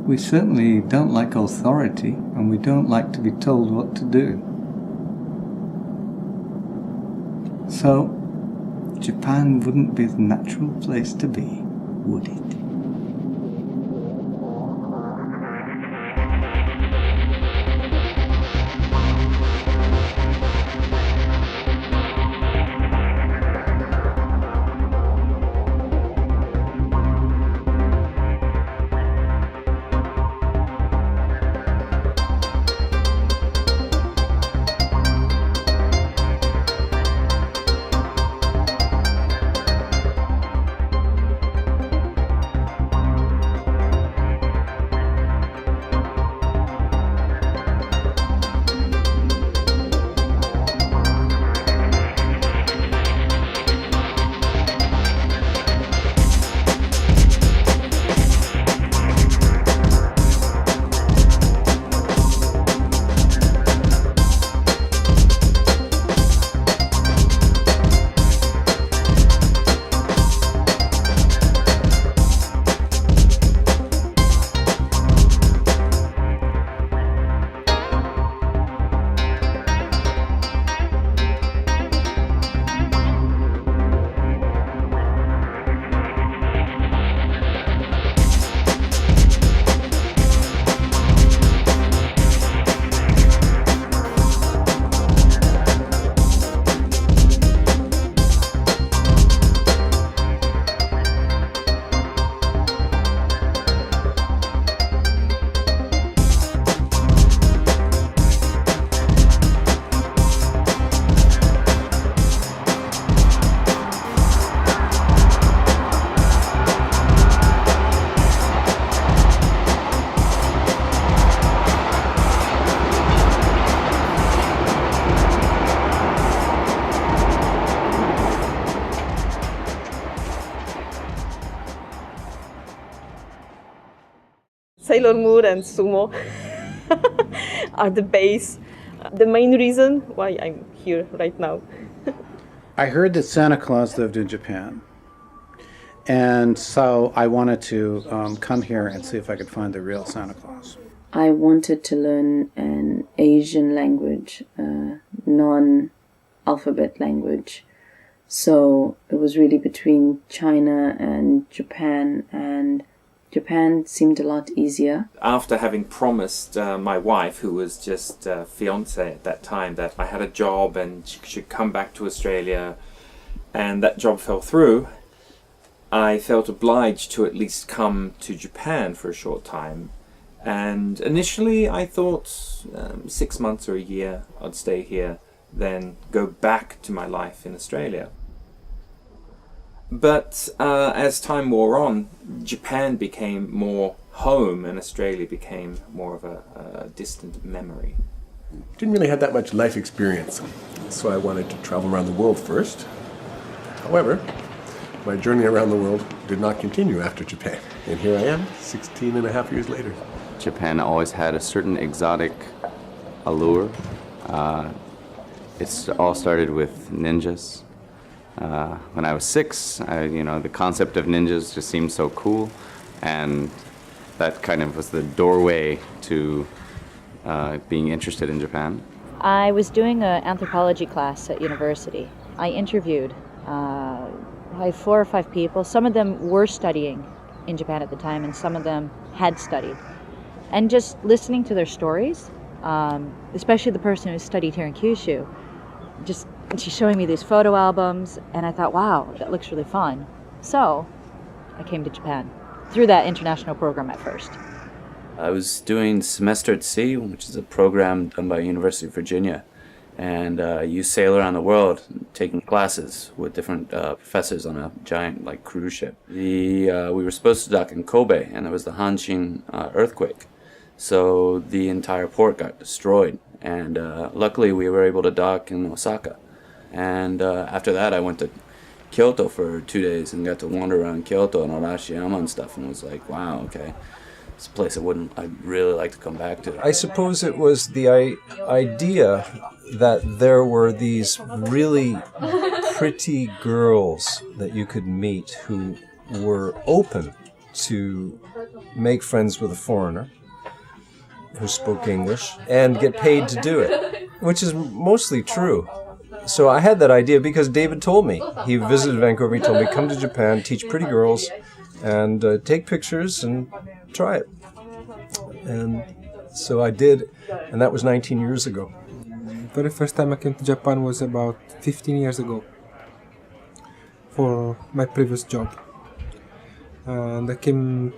We certainly don't like authority, and we don't like to be told what to do. So, Japan wouldn't be the natural place to be, would it? Sailor Moon and sumo are the base, the main reason why I'm here right now. I heard that Santa Claus lived in Japan, and so I wanted to come here and see if I could find the real Santa Claus. I wanted to learn an Asian language, non-alphabet language. So it was really between China and Japan Japan seemed a lot easier. After having promised my wife, who was just fiancée at that time, that I had a job and she should come back to Australia, and that job fell through, I felt obliged to at least come to Japan for a short time. And initially I thought 6 months or a year I'd stay here, then go back to my life in Australia. But as time wore on, Japan became more home and Australia became more of a distant memory. Didn't really have that much life experience, so I wanted to travel around the world first. However, my journey around the world did not continue after Japan, and here I am, 16 and a half years later. Japan always had a certain exotic allure. It all started with ninjas. When I was 6, the concept of ninjas just seemed so cool, and that kind of was the doorway to being interested in Japan. I was doing an anthropology class at university. I interviewed probably 4 or 5 people. Some of them were studying in Japan at the time, and some of them had studied. And just listening to their stories, especially the person who studied here in Kyushu, she's showing me these photo albums, and I thought, wow, that looks really fun. So I came to Japan through that international program at first. I was doing Semester at Sea, which is a program done by University of Virginia, and you sail around the world taking classes with different professors on a giant cruise ship. We were supposed to dock in Kobe, and there was the Hanshin earthquake, so the entire port got destroyed, and luckily we were able to dock in Osaka. And after that I went to Kyoto for 2 days and got to wander around Kyoto and Arashiyama and stuff, and was like, wow, okay, it's a place I'd really like to come back to. I suppose it was the idea that there were these really pretty girls that you could meet who were open to make friends with a foreigner who spoke English and get paid to do it, which is mostly true. So I had that idea because David told me. He visited Vancouver, he told me, come to Japan, teach pretty girls, and take pictures and try it. And so I did, and that was 19 years ago. The very first time I came to Japan was about 15 years ago for my previous job. And I came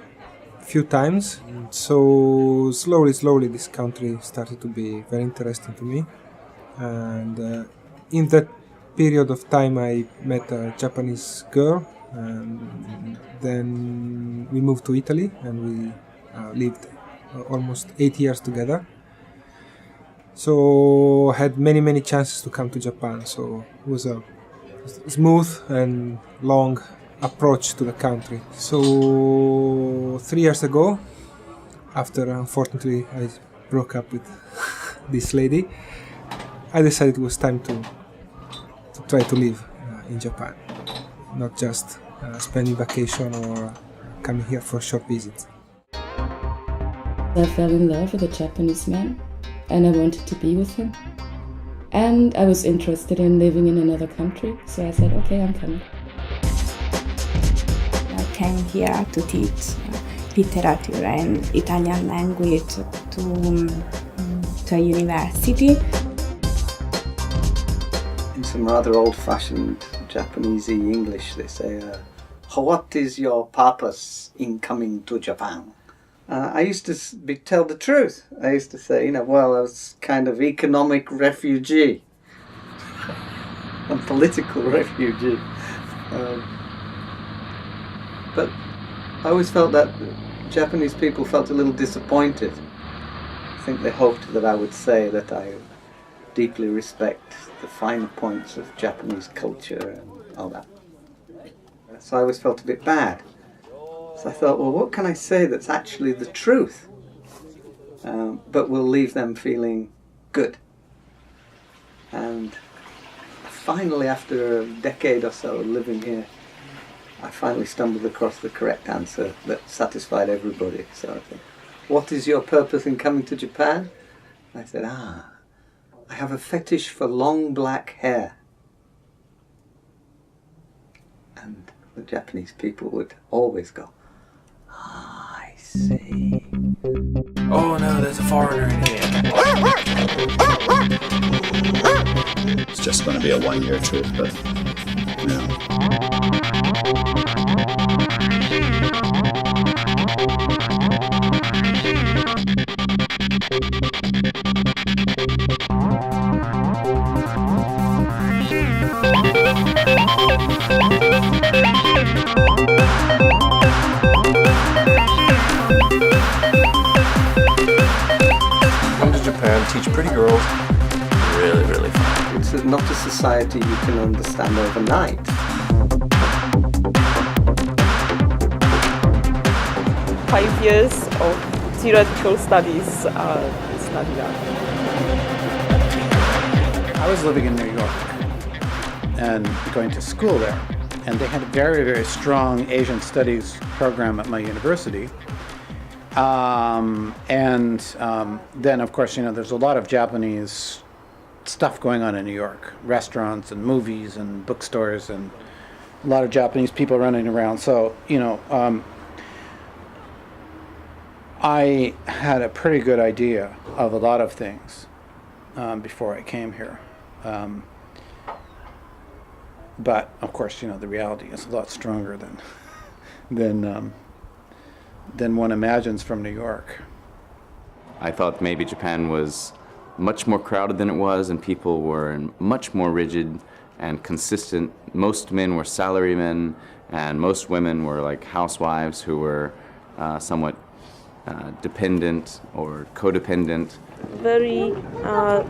a few times, so slowly this country started to be very interesting to me. And in that period of time I met a Japanese girl, and then we moved to Italy and we lived almost 8 years together. So I had many chances to come to Japan, so it was a smooth and long approach to the country. So 3 years ago, after unfortunately I broke up with this lady, I decided it was time to try to live in Japan, not just spending vacation or coming here for short visits. I fell in love with a Japanese man and I wanted to be with him. And I was interested in living in another country, so I said, okay, I'm coming. I came here to teach literature and Italian language to a university. In some rather old-fashioned Japanesey English, they say, what is your purpose in coming to Japan? I used to tell the truth. I used to say, well, I was kind of economic refugee. A political refugee. But I always felt that Japanese people felt a little disappointed. I think they hoped that I would say that I deeply respect the finer points of Japanese culture and all that. So I always felt a bit bad. So I thought, well, what can I say that's actually the truth, but will leave them feeling good? And finally, after a decade or so living here, I finally stumbled across the correct answer that satisfied everybody. So I think, what is your purpose in coming to Japan? I said, I have a fetish for long black hair. And the Japanese people would always go, I see. Oh no, there's a foreigner in here. It's just going to be a one-year trip, but Come to Japan, teach pretty girls. Really fun. It's not a society you can understand overnight. Five years of theoretical studies studied that. I was living in New York and going to school there, and they had a very strong Asian studies program at my university. Then, of course, there's a lot of Japanese stuff going on in New York, restaurants and movies and bookstores and a lot of Japanese people running around. So, I had a pretty good idea of a lot of things before I came here. But, of course, the reality is a lot stronger than one imagines from New York. I thought maybe Japan was much more crowded than it was, and people were much more rigid and consistent. Most men were salarymen, and most women were like housewives who were somewhat dependent or codependent. Very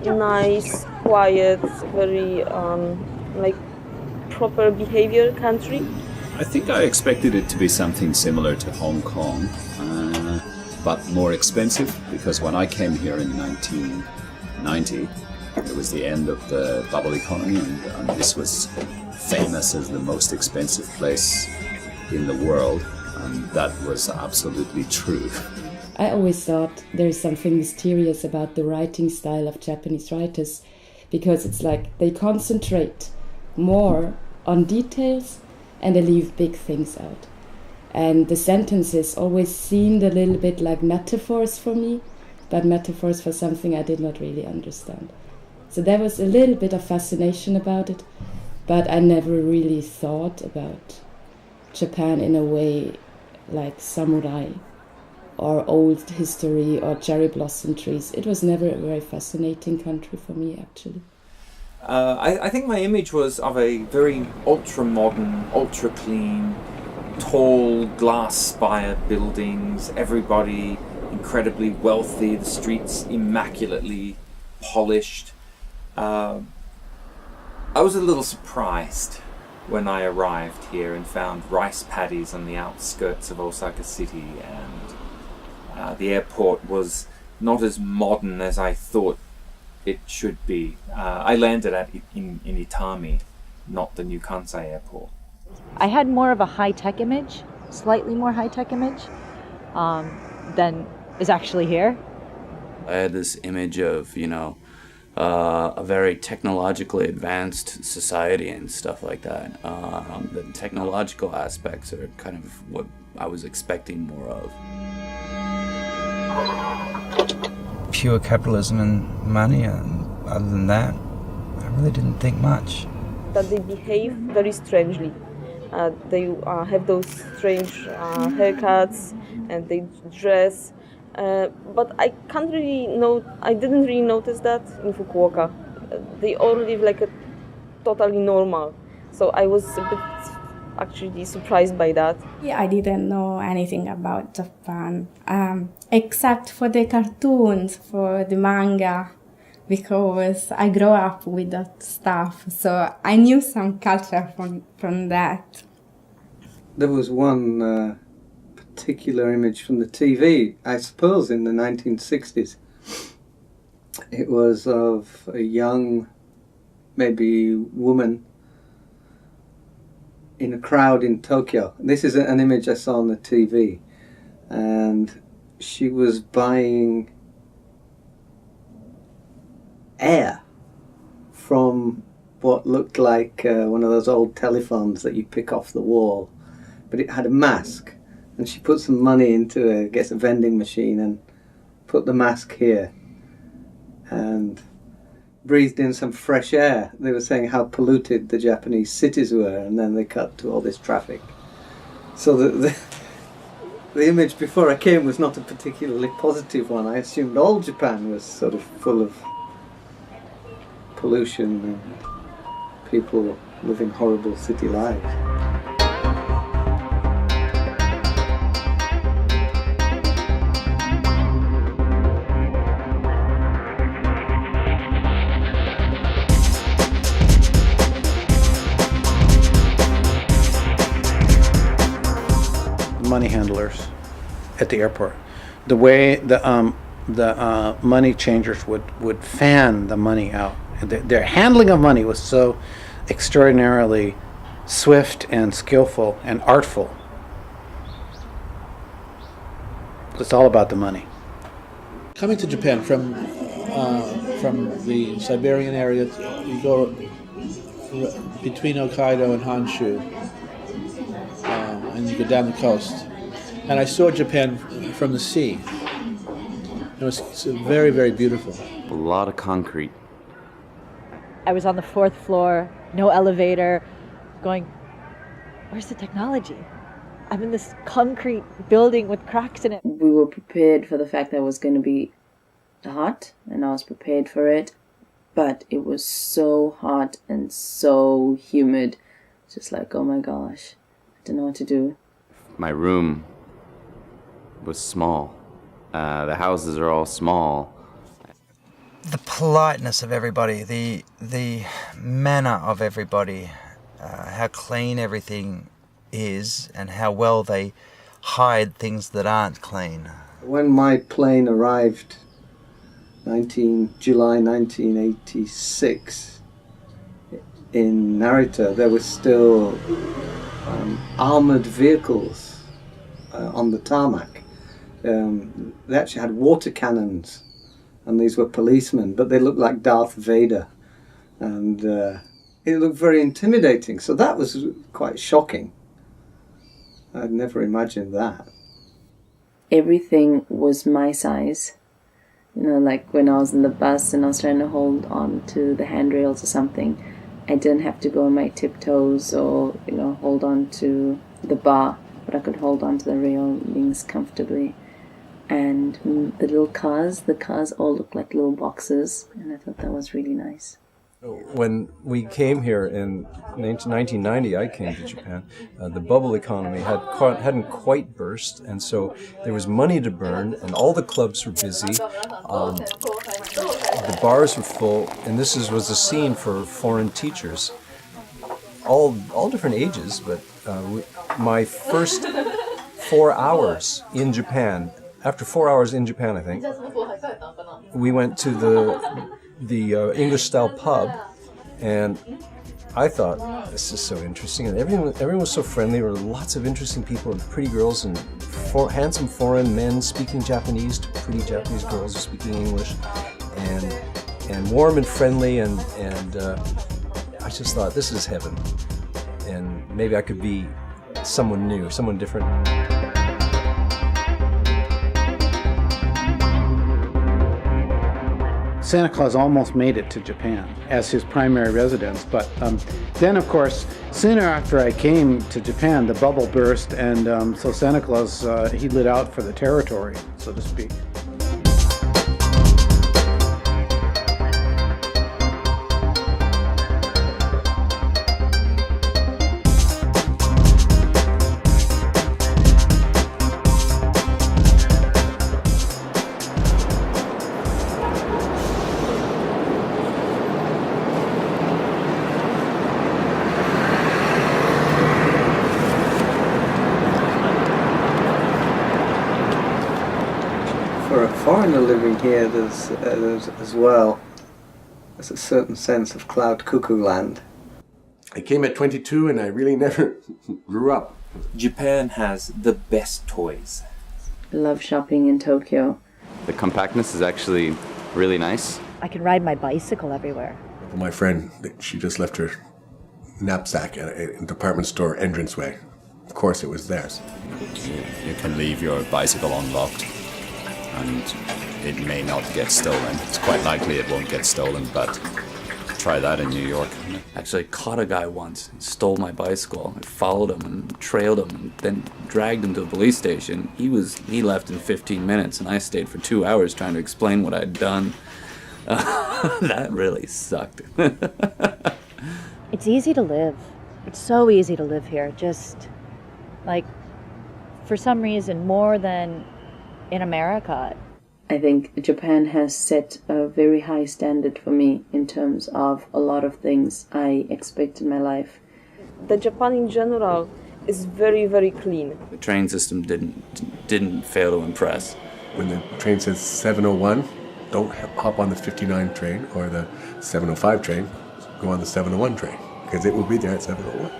nice, quiet, very proper behavior country. I think I expected it to be something similar to Hong Kong, but more expensive, because when I came here in 1990, it was the end of the bubble economy, and this was famous as the most expensive place in the world. And that was absolutely true. I always thought there's something mysterious about the writing style of Japanese writers, because it's like they concentrate more on details and they leave big things out. And the sentences always seemed a little bit like metaphors for me, but metaphors for something I did not really understand. So there was a little bit of fascination about it, but I never really thought about Japan in a way like samurai or old history or cherry blossom trees. It was never a very fascinating country for me, actually. I think my image was of a very ultra-modern, ultra-clean, tall, glass-spired buildings, everybody incredibly wealthy, the streets immaculately polished. I was a little surprised when I arrived here and found rice paddies on the outskirts of Osaka City, and the airport was not as modern as I thought it should be. I landed in Itami, not the new Kansai airport. I had more of a high-tech image, slightly more high-tech image than is actually here. I had this image of, a very technologically advanced society and stuff like that. The technological aspects are kind of what I was expecting more of. Pure capitalism and money, and other than that, I really didn't think much. That they behave very strangely. They have those strange haircuts and they dress. But I didn't really notice that in Fukuoka. They all live like a totally normal. So I was a bit actually surprised by that. Yeah, I didn't know anything about Japan, except for the cartoons, for the manga, because I grew up with that stuff. So I knew some culture from that. There was one particular image from the TV, I suppose in the 1960s. It was of a young, maybe woman in a crowd in Tokyo. This is an image I saw on the TV, and she was buying air from what looked like one of those old telephones that you pick off the wall, but it had a mask. And she put some money into a vending machine and put the mask here and breathed in some fresh air. They were saying how polluted the Japanese cities were, and then they cut to all this traffic. So the image before I came was not a particularly positive one. I assumed all Japan was sort of full of pollution and people living horrible city lives. Money handlers at the airport. The way the money changers would fan the money out. Their handling of money was so extraordinarily swift and skillful and artful. It's all about the money. Coming to Japan from the Siberian area, you go between Hokkaido and Honshu, and you go down the coast. And I saw Japan from the sea. It was very, very beautiful. A lot of concrete. I was on the 4th floor, no elevator, going, where's the technology? I'm in this concrete building with cracks in it. We were prepared for the fact that it was going to be hot, and I was prepared for it. But it was so hot and so humid. Just like, oh my gosh, I don't know what to do. My room was small. The houses are all small. The politeness of everybody, the manner of everybody, how clean everything is, and how well they hide things that aren't clean. When my plane arrived, July 1986, in Narita, there were still armoured vehicles on the tarmac. They actually had water cannons, and these were policemen, but they looked like Darth Vader, and it looked very intimidating. So that was quite shocking. I'd never imagined that. Everything was my size. You know, like when I was in the bus and I was trying to hold on to the handrails or something, I didn't have to go on my tiptoes or, you know, hold on to the bar, but I could hold on to the railings comfortably. And the cars all looked like little boxes, and I thought that was really nice. When we came here in 1990, I came to Japan, the bubble economy hadn't quite burst, and so there was money to burn, and all the clubs were busy. The bars were full, and this was a scene for foreign teachers, all different ages, but my first 4 hours in Japan, after 4 hours in Japan, I think, we went to the English-style pub, and I thought, this is so interesting, and everyone was so friendly. There were lots of interesting people and pretty girls and handsome foreign men speaking Japanese to pretty Japanese girls speaking English, and warm and friendly, and I just thought, this is heaven, and maybe I could be someone new, someone different. Santa Claus almost made it to Japan as his primary residence, but then, of course, sooner after I came to Japan, the bubble burst, and so Santa Claus, he lit out for the territory, so to speak. For a foreigner living here, there's as well, there's a certain sense of cloud cuckoo land. I came at 22 and I really never grew up. Japan has the best toys. I love shopping in Tokyo. The compactness is actually really nice. I can ride my bicycle everywhere. My friend, she just left her knapsack at a department store entranceway. Of course it was theirs. You can leave your bicycle unlocked and it may not get stolen. It's quite likely it won't get stolen, but try that in New York. Actually, I caught a guy once. He stole my bicycle. I followed him and trailed him and then dragged him to a police station. He left in 15 minutes and I stayed for 2 hours trying to explain what I'd done. That really sucked. It's easy to live. It's so easy to live here. Just, like, for some reason, more than in America. I think Japan has set a very high standard for me in terms of a lot of things I expect in my life. The Japan in general is very, very clean. The train system didn't fail to impress. When the train says 701, don't hop on the 59 train or the 705 train. Go on the 701 train, because it will be there at 701.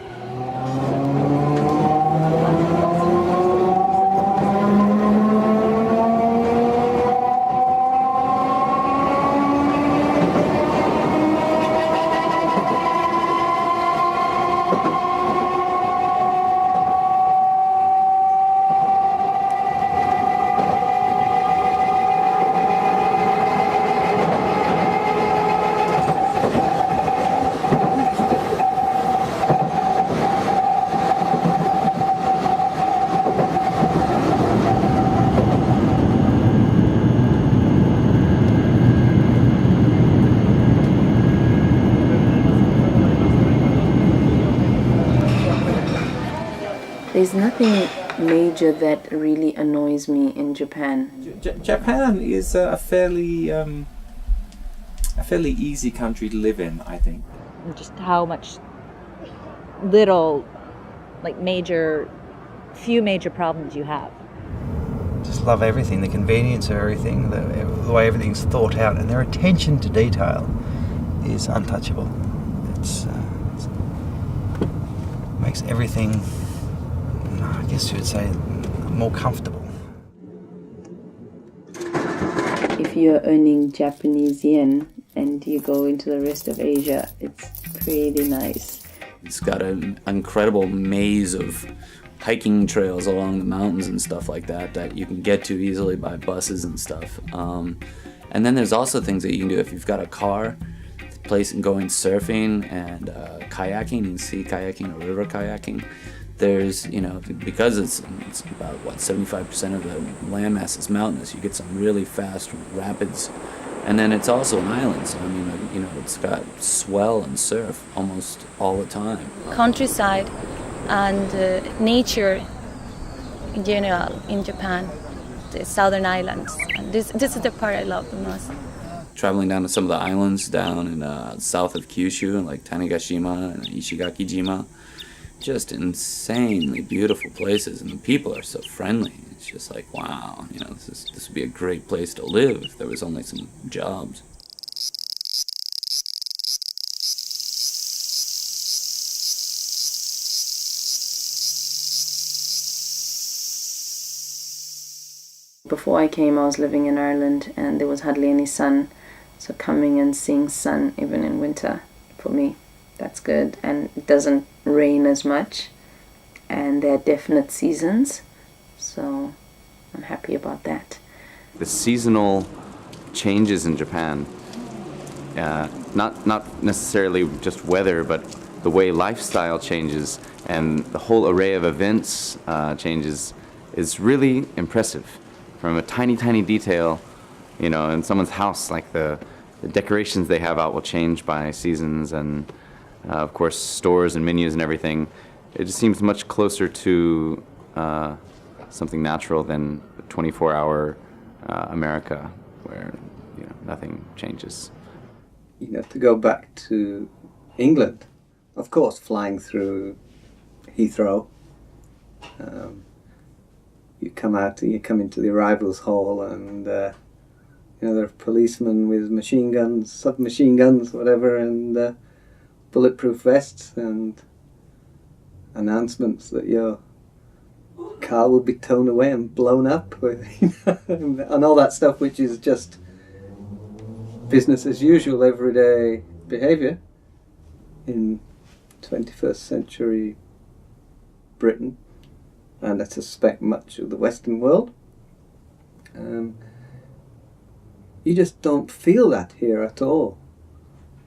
There's nothing major that really annoys me in Japan. Japan is a fairly easy country to live in, I think. Just how much little, like few major problems you have. Just love everything, the convenience of everything, the way everything's thought out, and their attention to detail is untouchable. It makes everything, I guess you would say, more comfortable. If you're earning Japanese yen and you go into the rest of Asia, it's pretty nice. It's got an incredible maze of hiking trails along the mountains and stuff like that you can get to easily by buses and stuff. And then there's also things that you can do if you've got a car, place and going surfing and kayaking, and sea kayaking or river kayaking. There's, you know, because it's about, what, 75% of the landmass is mountainous, you get some really fast rapids. And then it's also an island, so I mean, you know, it's got swell and surf almost all the time. Countryside and nature in general in Japan, the southern islands. And this is the part I love the most. Traveling down to some of the islands down in south of Kyushu, like Tanegashima and Ishigaki-jima. Just insanely beautiful places, and the people are so friendly. It's just like, wow, you know, this would be a great place to live if there was only some jobs. Before I came, I was living in Ireland and there was hardly any sun. So coming and seeing sun, even in winter, for me, that's good. And it doesn't rain as much. And there are definite seasons. So I'm happy about that. The seasonal changes in Japan, not necessarily just weather, but the way lifestyle changes and the whole array of events changes is really impressive. From a tiny, tiny detail, you know, in someone's house, like the decorations they have out will change by seasons, and of course stores and menus and everything. It just seems much closer to something natural than 24-hour America, where, you know, nothing changes. You know, to go back to England, of course, flying through Heathrow. You come into the arrivals hall, and you know, there are policemen with machine guns, submachine guns, whatever, and bulletproof vests, and announcements that your car will be towed away and blown up, you know, and all that stuff, which is just business as usual, everyday behaviour in 21st century Britain, and I suspect much of the Western world. You just don't feel that here at all.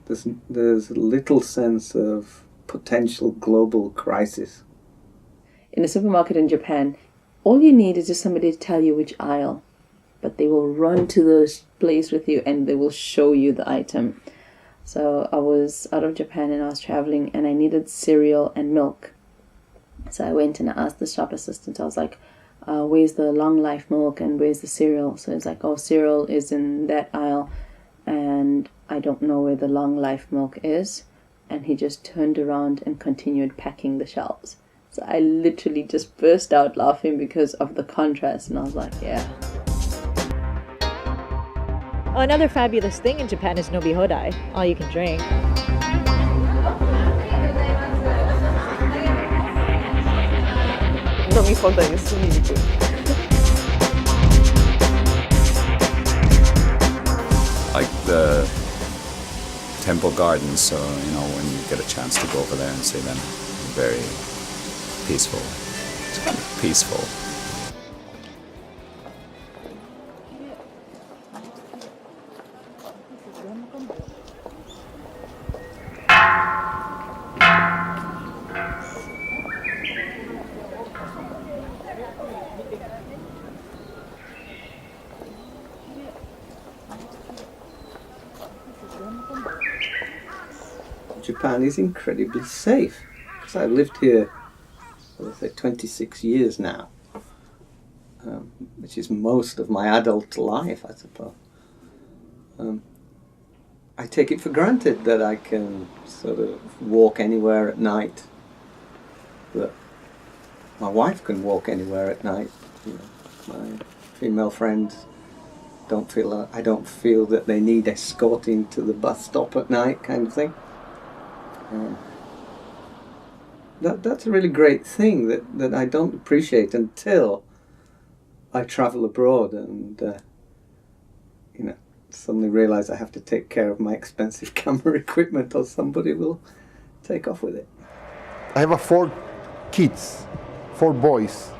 There's little sense of potential global crisis. In a supermarket in Japan, all you need is just somebody to tell you which aisle, but they will run to the place with you and they will show you the item. So I was out of Japan and I was traveling and I needed cereal and milk. So I went and I asked the shop assistant, I was like, where's the long life milk and where's the cereal? So it's like, oh, cereal is in that aisle and I don't know where the long life milk is. And he just turned around and continued packing the shelves. So I literally just burst out laughing because of the contrast, and I was like, yeah. Oh, another fabulous thing in Japan is nobi hodai, all you can drink. Nomi hodai is really good. Like the temple gardens, so, you know, when you get a chance to go over there and see them, very peaceful. It's kind of peaceful. Japan is incredibly safe, because I've lived here, let's say, 26 years now, which is most of my adult life, I suppose. I take it for granted that I can sort of walk anywhere at night, that my wife can walk anywhere at night. You know, my female friends I don't feel that they need escorting to the bus stop at night, kind of thing. That's a really great thing that I don't appreciate until I travel abroad and, suddenly realise I have to take care of my expensive camera equipment or somebody will take off with it. I have 4 kids, 4 boys.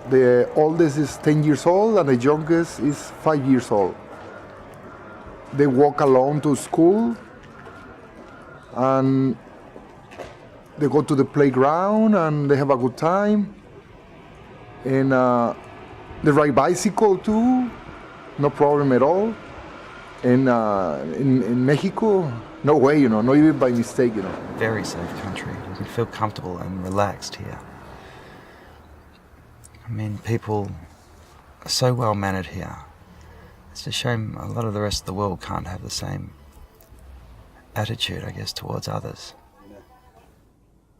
The oldest is 10 years old and the youngest is 5 years old. They walk alone to school and they go to the playground and they have a good time. And they ride bicycle too, no problem at all. And in Mexico, no way, not even by mistake, Very safe country. You can feel comfortable and relaxed here. I mean, people are so well mannered here. It's a shame a lot of the rest of the world can't have the same attitude, I guess, towards others.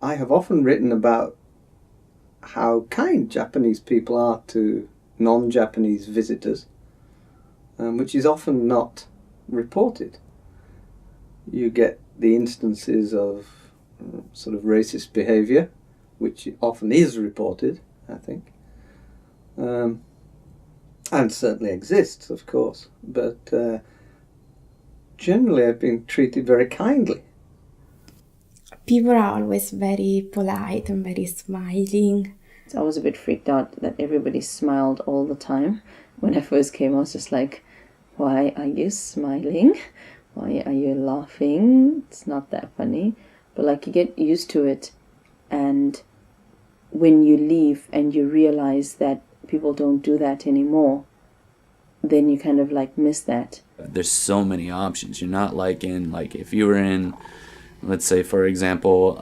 I have often written about how kind Japanese people are to non-Japanese visitors, which is often not reported. You get the instances of sort of racist behaviour, which often is reported, I think, and certainly exists, of course, but generally I've been treated very kindly. People are always very polite and very smiling. I was a bit freaked out that everybody smiled all the time. When I first came, I was just like, why are you smiling? Why are you laughing? It's not that funny. But you get used to it, and when you leave and you realize that people don't do that anymore, then you kind of miss that. There's so many options. You're not if you were in, let's say, for example,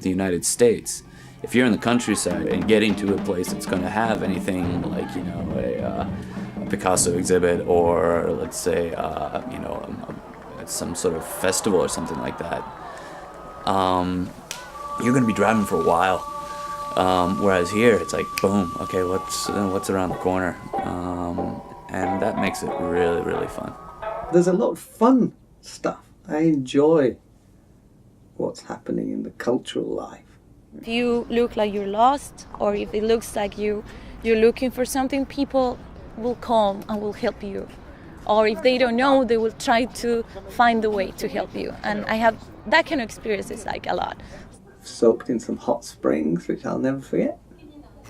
the United States. If you're in the countryside and getting to a place that's going to have anything a Picasso exhibit or, let's say, some sort of festival or something like that, you're going to be driving for a while. Whereas here, it's boom, okay, what's around the corner? And that makes it really, really fun. There's a lot of fun stuff. I enjoy what's happening in the cultural life. If you look like you're lost, or if it looks like you're looking for something, people will come and will help you. Or if they don't know, they will try to find a way to help you. And I have that kind of experiences a lot. Soaked in some hot springs, which I'll never forget.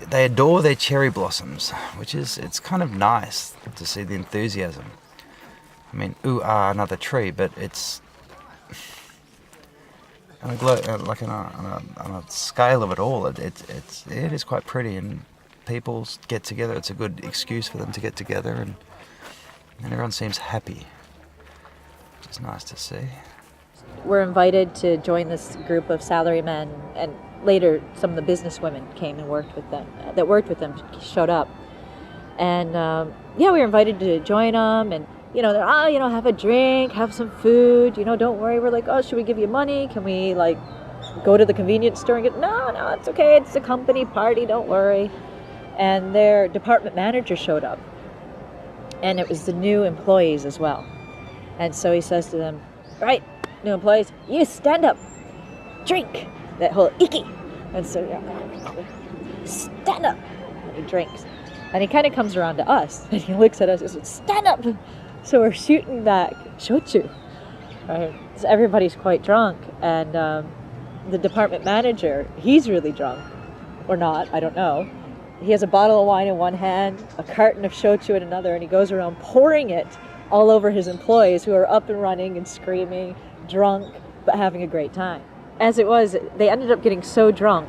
They adore their cherry blossoms, it's kind of nice to see the enthusiasm. I mean, another tree, but it's on a scale of it all. It is quite pretty, and people get together. It's a good excuse for them to get together, and everyone seems happy, which is nice to see. We're invited to join this group of salarymen, and later some of the businesswomen came and worked with them, showed up. And we were invited to join them, and they're, have a drink, have some food, don't worry. We're like, oh, should we give you money? Can we go to the convenience store and get, no, it's okay, it's a company party, don't worry. And their department manager showed up, and it was the new employees as well. And so he says to them, right, new employees, you stand up, drink, that whole iki. And so, stand up, and he drinks. And he kind of comes around to us, and he looks at us and says, stand up. So we're shooting back shochu, right? So everybody's quite drunk, and the department manager, he's really drunk, or not, I don't know. He has a bottle of wine in one hand, a carton of shochu in another, and he goes around pouring it all over his employees who are up and running and screaming, drunk, but having a great time. As it was, they ended up getting so drunk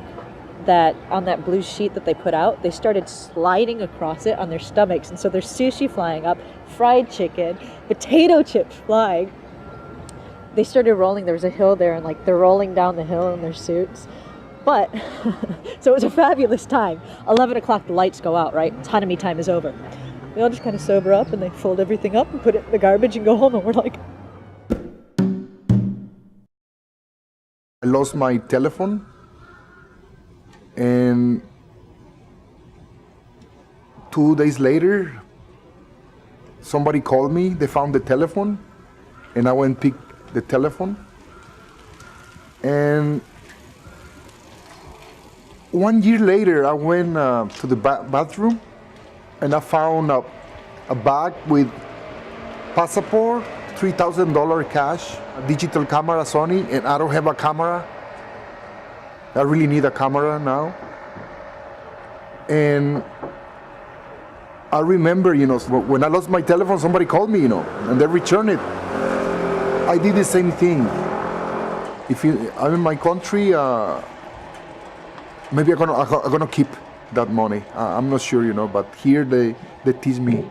that on that blue sheet that they put out, they started sliding across it on their stomachs, and so there's sushi flying up, fried chicken, potato chips flying. They started rolling, there was a hill there, and they're rolling down the hill in their suits. But, so it was a fabulous time. 11 o'clock, the lights go out, right? Hanami time is over. We all just kind of sober up, and they fold everything up and put it in the garbage and go home, and we're like... I lost my telephone, and 2 days later, somebody called me. They found the telephone, and I went and picked the telephone. And 1 year later, I went to the bathroom and I found a bag with passport, $3,000 cash, a digital camera Sony, and I don't have a camera. I really need a camera now. And I remember, when I lost my telephone, somebody called me, and they returned it. I did the same thing. If I'm in my country, maybe I'm gonna keep that money. I'm not sure, but here they teach me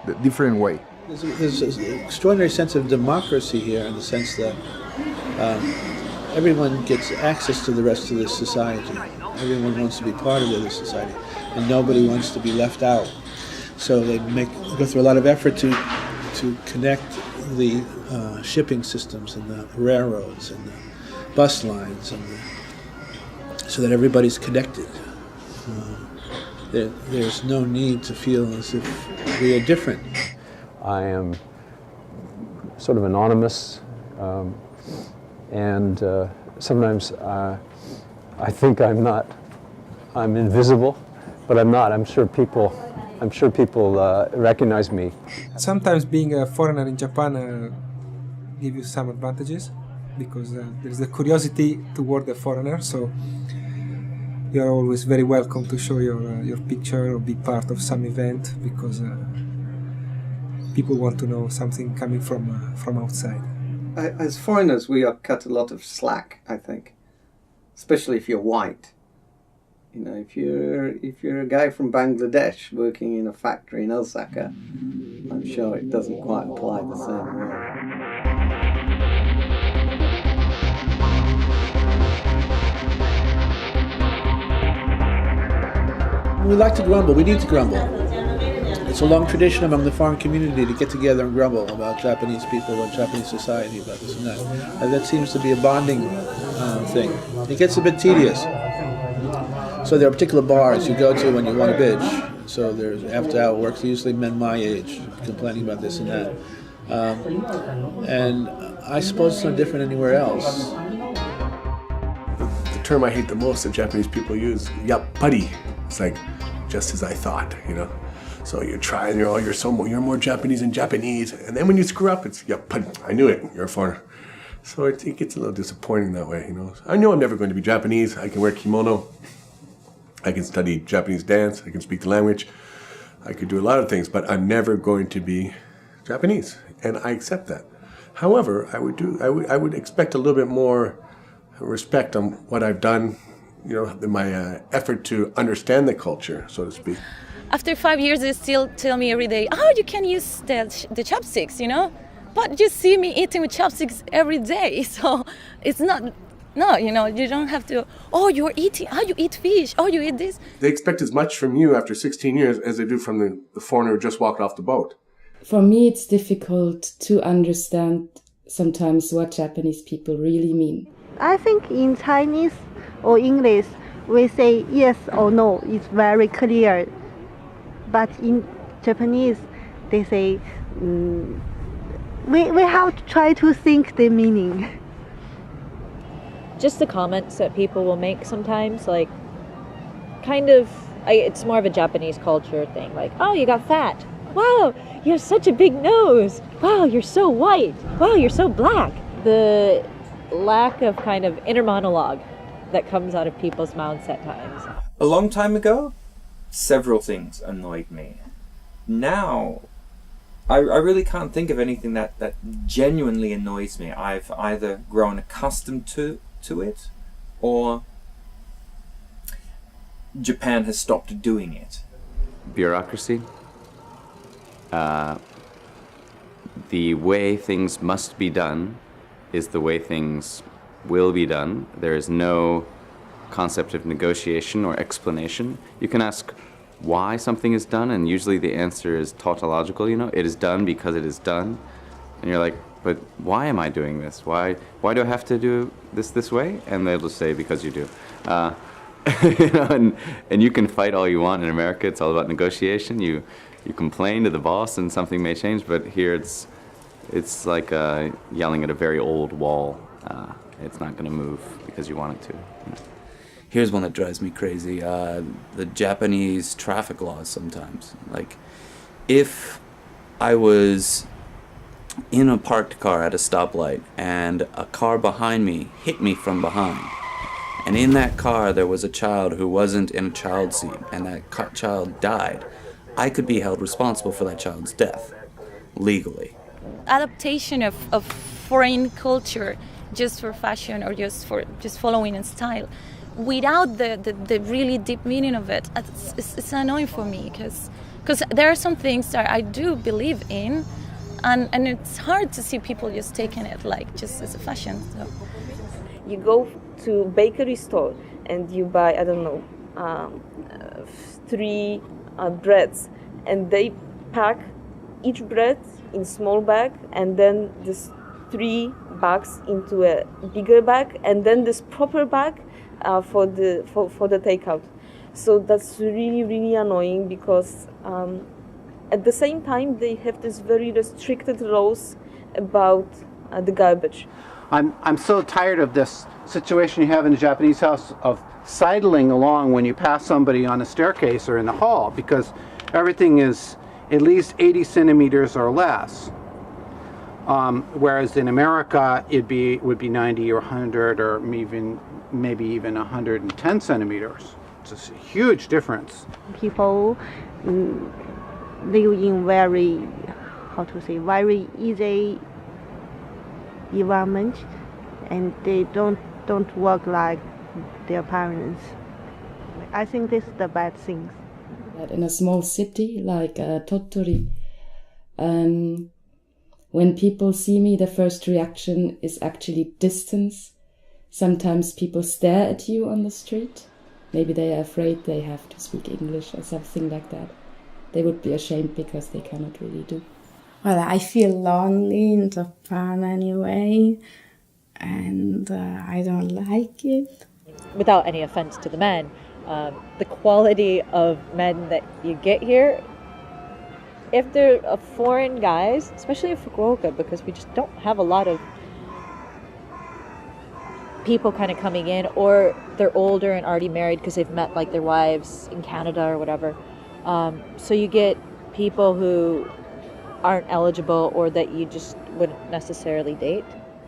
the different way. There's an extraordinary sense of democracy here, in the sense that everyone gets access to the rest of the society. Everyone wants to be part of the society, and nobody wants to be left out. So they go through a lot of effort to connect the shipping systems and the railroads and the bus lines, so that everybody's connected. There's no need to feel as if we are different. I am sort of anonymous, and sometimes I think I'm invisible, but I'm not. I'm sure people recognize me. Sometimes being a foreigner in Japan gives you some advantages, because there's a curiosity toward the foreigner, so you're always very welcome to show your picture or be part of some event, because people want to know something coming from outside. As foreigners, we are cut a lot of slack, I think, especially if you're white. If you're a guy from Bangladesh working in a factory in Osaka, I'm sure it doesn't quite apply the same way. We like to grumble. We need to grumble. It's a long tradition among the foreign community to get together and grumble about Japanese people and Japanese society, about this and that. And that seems to be a bonding thing. It gets a bit tedious. So there are particular bars you go to when you want a bitch. So there's after-hour work, usually men my age, complaining about this and that. And I suppose it's no different anywhere else. The term I hate the most that Japanese people use, yappari. It's like, just as I thought, So you try and you're more Japanese than Japanese, and then when you screw up, it's yappari. I knew it. You're a foreigner. So it gets a little disappointing that way, I know I'm never going to be Japanese. I can wear kimono. I can study Japanese dance. I can speak the language. I could do a lot of things, but I'm never going to be Japanese, and I accept that. However, I would expect a little bit more respect on what I've done, my effort to understand the culture, so to speak. After 5 years, they still tell me every day, "Oh, you can use the chopsticks, But you see me eating with chopsticks every day, so it's not. No, you don't have to. Oh, you're eating. Oh, you eat fish. Oh, you eat this. They expect as much from you after 16 years as they do from the foreigner who just walked off the boat. For me, it's difficult to understand sometimes what Japanese people really mean. I think in Chinese or English, we say yes or no. It's very clear. But in Japanese, they say, we have to try to think the meaning. Just the comments that people will make sometimes, like, it's more of a Japanese culture thing. Like, oh, you got fat. Wow, you have such a big nose. Wow, you're so white. Wow, you're so black. The lack of kind of inner monologue that comes out of people's mouths at times. A long time ago, several things annoyed me. Now, I really can't think of anything that genuinely annoys me. I've either grown accustomed to it, or Japan has stopped doing it. Bureaucracy. The way things must be done is the way things will be done. There is no concept of negotiation or explanation. You can ask why something is done, and usually the answer is tautological, it is done because it is done. And you're like, but why am I doing this? Why do I have to do this way? And they'll just say, because you do. And you can fight all you want. In America, it's all about negotiation. You complain to the boss and something may change, but here it's like yelling at a very old wall. It's not going to move because you want it to. Here's one that drives me crazy. The Japanese traffic laws sometimes. Like, if I was in a parked car at a stoplight and a car behind me hit me from behind, and in that car there was a child who wasn't in a child seat, and that child died, I could be held responsible for that child's death, legally. Adaptation of foreign culture just for fashion or just following a style, without the really deep meaning of it, it's annoying for me, because there are some things that I do believe in, and it's hard to see people just taking it like just as a fashion. So. You go to bakery store and you buy, I don't know, 3 breads, and they pack each bread in small bag, and then this 3 bags into a bigger bag, and then this proper bag for the takeout. So that's really annoying, because at the same time they have this very restricted laws about the garbage. I'm so tired of this situation you have in a Japanese house of sidling along when you pass somebody on a staircase or in the hall, because everything is at least 80 centimeters or less. Whereas in America it would be 90 or 100 or maybe even 110 centimeters. It's a huge difference. People live in very easy environment, and they don't work like their parents. I think this is the bad thing. In a small city like Tottori, when people see me, the first reaction is actually distance. Sometimes people stare at you on the street. Maybe they are afraid they have to speak English or something like that. They would be ashamed because they cannot really do. Well, I feel lonely in Japan anyway, and I don't like it. Without any offense to the men, the quality of men that you get here, if they're foreign guys, especially in Fukuoka, because we just don't have a lot of people kind of coming in, or they're older and already married because they've met like their wives in Canada or whatever. So you get people who aren't eligible, or that you just wouldn't necessarily date,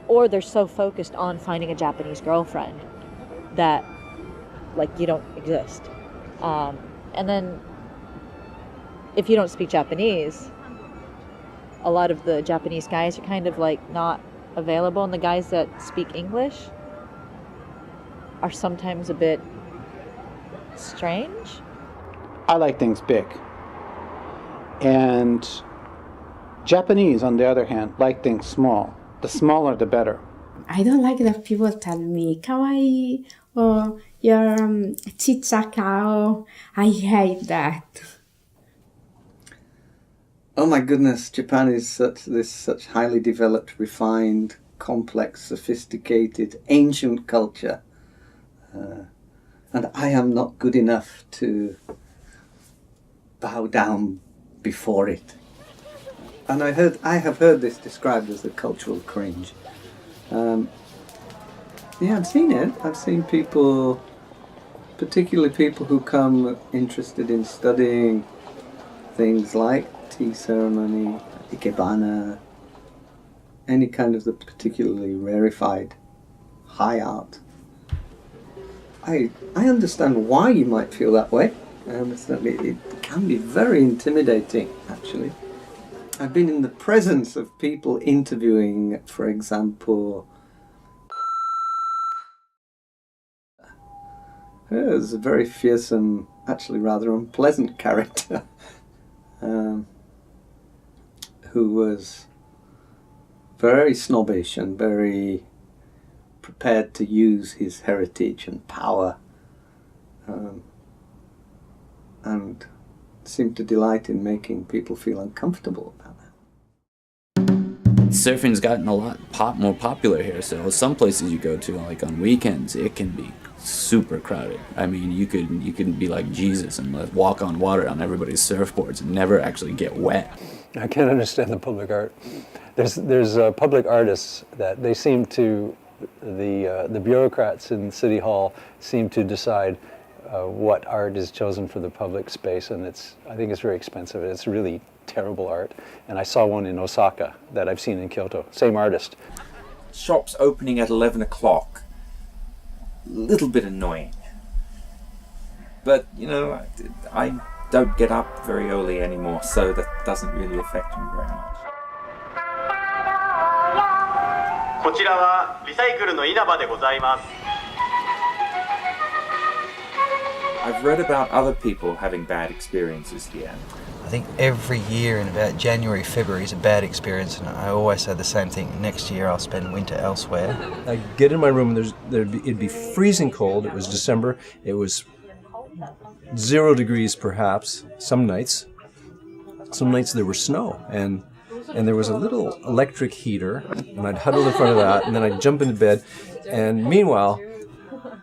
or they're so focused on finding a Japanese girlfriend that like you don't exist. And then if you don't speak Japanese, a lot of the Japanese guys are kind of like not available, and the guys that speak English are sometimes a bit strange. I like things big. And Japanese, on the other hand, like things small. The smaller, the better. I don't like that people tell me kawaii or you're chichakao. I hate that. Oh my goodness, Japan is such highly developed, refined, complex, sophisticated, ancient culture. And I am not good enough to bow down before it. And I have heard this described as a cultural cringe. Yeah, I've seen it. I've seen people, particularly people who come interested in studying things like tea ceremony, ikebana, any kind of the particularly rarefied high art. I understand why you might feel that way. I understand it can be very intimidating, actually. I've been in the presence of people interviewing, for example, there's a very fearsome, actually rather unpleasant character who was very snobbish and very prepared to use his heritage and power, and seemed to delight in making people feel uncomfortable about that. Surfing's gotten a lot more popular here, so some places you go to, like on weekends, it can be super crowded. I mean, you could be like Jesus and walk on water on everybody's surfboards and never actually get wet. I can't understand the public art. There's public artists that they seem to the bureaucrats in City Hall seem to decide what art is chosen for the public space, and I think it's very expensive. It's really terrible art. And I saw one in Osaka that I've seen in Kyoto. Same artist. Shops opening at 11 o'clock. A little bit annoying. But, you know, I don't get up very early anymore, so that doesn't really affect me very much. こちらはリサイクルの稲葉でございます。 I've read about other people having bad experiences here. I think every year in about January, February is a bad experience, and I always say the same thing. Next year I'll spend winter elsewhere. I get in my room and it'd be freezing cold. It was December. It was 0 degrees perhaps some nights. Some nights there was snow, and there was a little electric heater, and I'd huddle in front of that, and then I'd jump into bed, and meanwhile,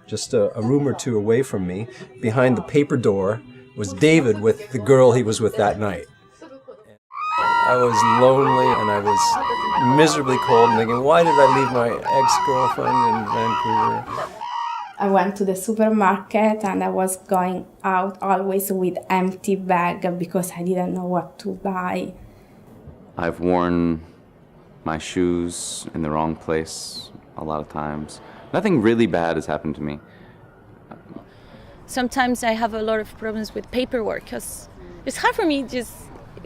just a room or two away from me, behind the paper door, was David with the girl he was with that night. I was lonely and I was miserably cold and thinking, why did I leave my ex-girlfriend in Vancouver? I went to the supermarket and I was going out always with empty bag because I didn't know what to buy. I've worn my shoes in the wrong place a lot of times. Nothing really bad has happened to me. Sometimes I have a lot of problems with paperwork because it's hard for me just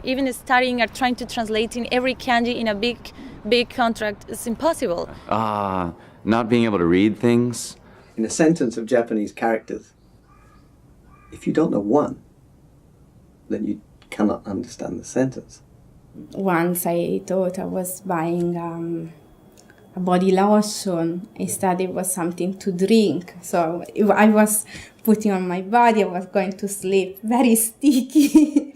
even studying or trying to translate in every kanji in a big contract is impossible. Not being able to read things. In a sentence of Japanese characters, if you don't know one, then you cannot understand the sentence. Once I thought I was buying a body lotion. Instead, it was something to drink. So if I was putting on my body, I was going to sleep. Very sticky.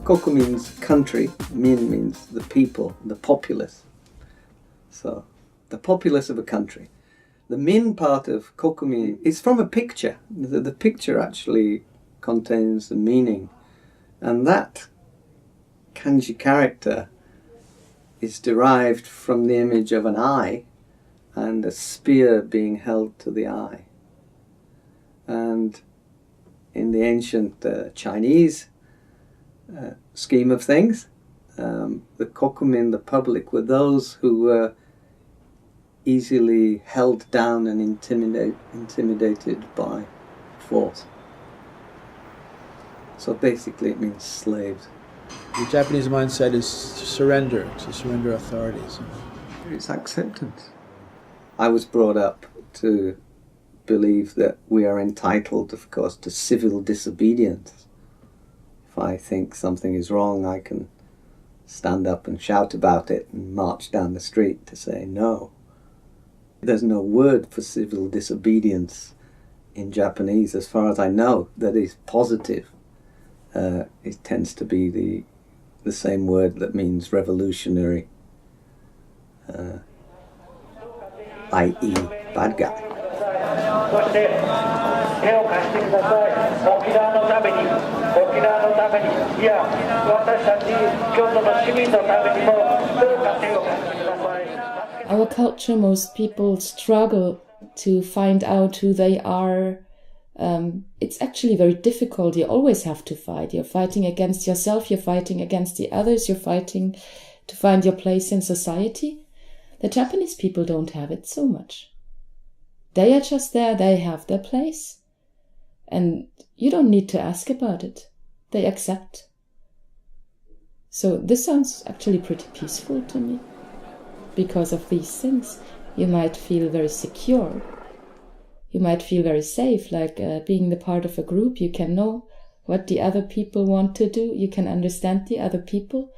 Koku means country, min means the people, the populace. So, the populace of a country. The min part of kokumi is from a picture. The picture actually contains the meaning. And that kanji character is derived from the image of an eye and a spear being held to the eye. And in the ancient Chinese scheme of things, the kokumin, the public, were those who were easily held down and intimidated by force. So basically it means slaves. The Japanese mindset is surrender, to surrender authorities. It's acceptance. I was brought up to believe that we are entitled, of course, to civil disobedience. If I think something is wrong, I can stand up and shout about it and march down the street to say no. There's no word for civil disobedience in Japanese, as far as I know, that is positive. It tends to be the same word that means revolutionary, i.e. bad guy. Our culture, most people struggle to find out who they are. It's actually very difficult. You always have to fight. You're fighting against yourself, you're fighting against the others, you're fighting to find your place in society. The Japanese people don't have it so much. They are just there, they have their place. And you don't need to ask about it. They accept. So this sounds actually pretty peaceful to me. Because of these things, you might feel very secure. You might feel very safe, like being the part of a group. You can know what the other people want to do. You can understand the other people.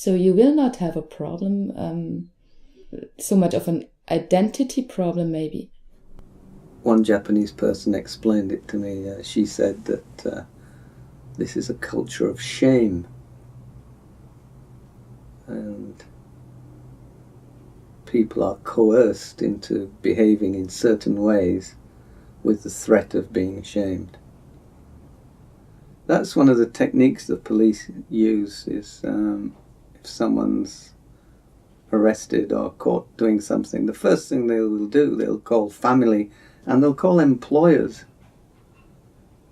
So you will not have a problem, so much of an identity problem maybe. One Japanese person explained it to me. She said that this is a culture of shame. And people are coerced into behaving in certain ways with the threat of being shamed. That's one of the techniques the police use, is if someone's arrested or caught doing something, the first thing they will do, they'll call family and they'll call employers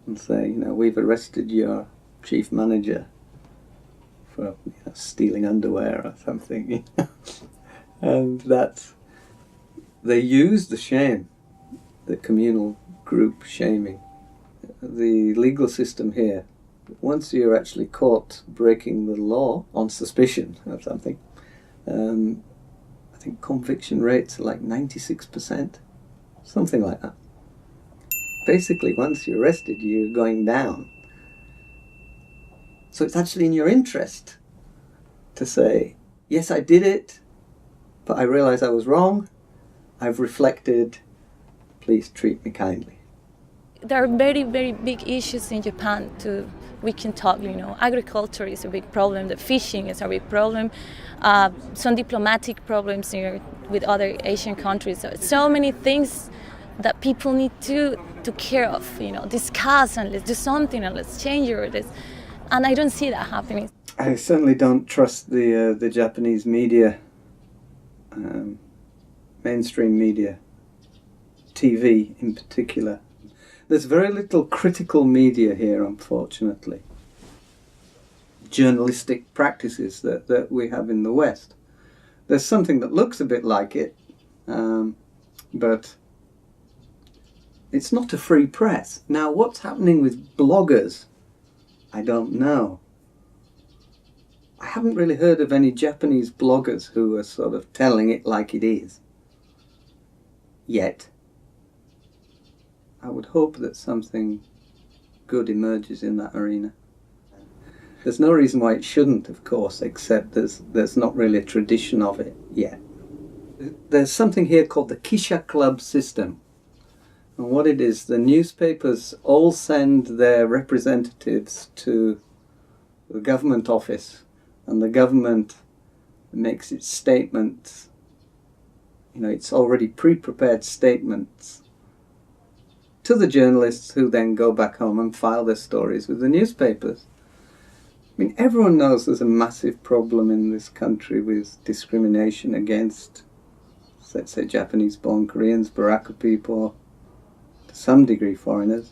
and say, we've arrested your chief manager for stealing underwear or something. And they use the shame, the communal group shaming. The legal system here, once you're actually caught breaking the law on suspicion of something, I think conviction rates are like 96%, something like that. Basically, once you're arrested, you're going down. So it's actually in your interest to say, yes, I did it, but I realize I was wrong, I've reflected, please treat me kindly. There are very, very big issues in Japan too. We can talk, agriculture is a big problem, the fishing is a big problem, some diplomatic problems here with other Asian countries. So many things that people need to care of, discuss and let's do something and let's change it. And I don't see that happening. I certainly don't trust the Japanese media, mainstream media, TV in particular. There's very little critical media here, unfortunately. Journalistic practices that we have in the West. There's something that looks a bit like it, but it's not a free press. Now, what's happening with bloggers, I don't know. I haven't really heard of any Japanese bloggers who are sort of telling it like it is. Yet. I would hope that something good emerges in that arena. There's no reason why it shouldn't, of course, except there's not really a tradition of it yet. There's something here called the Kisha Club system. And what it is, the newspapers all send their representatives to the government office, and the government makes its statements. It's already pre-prepared statements to the journalists, who then go back home and file their stories with the newspapers. I mean, everyone knows there's a massive problem in this country with discrimination against, let's say, Japanese-born Koreans, Baraka people, to some degree foreigners.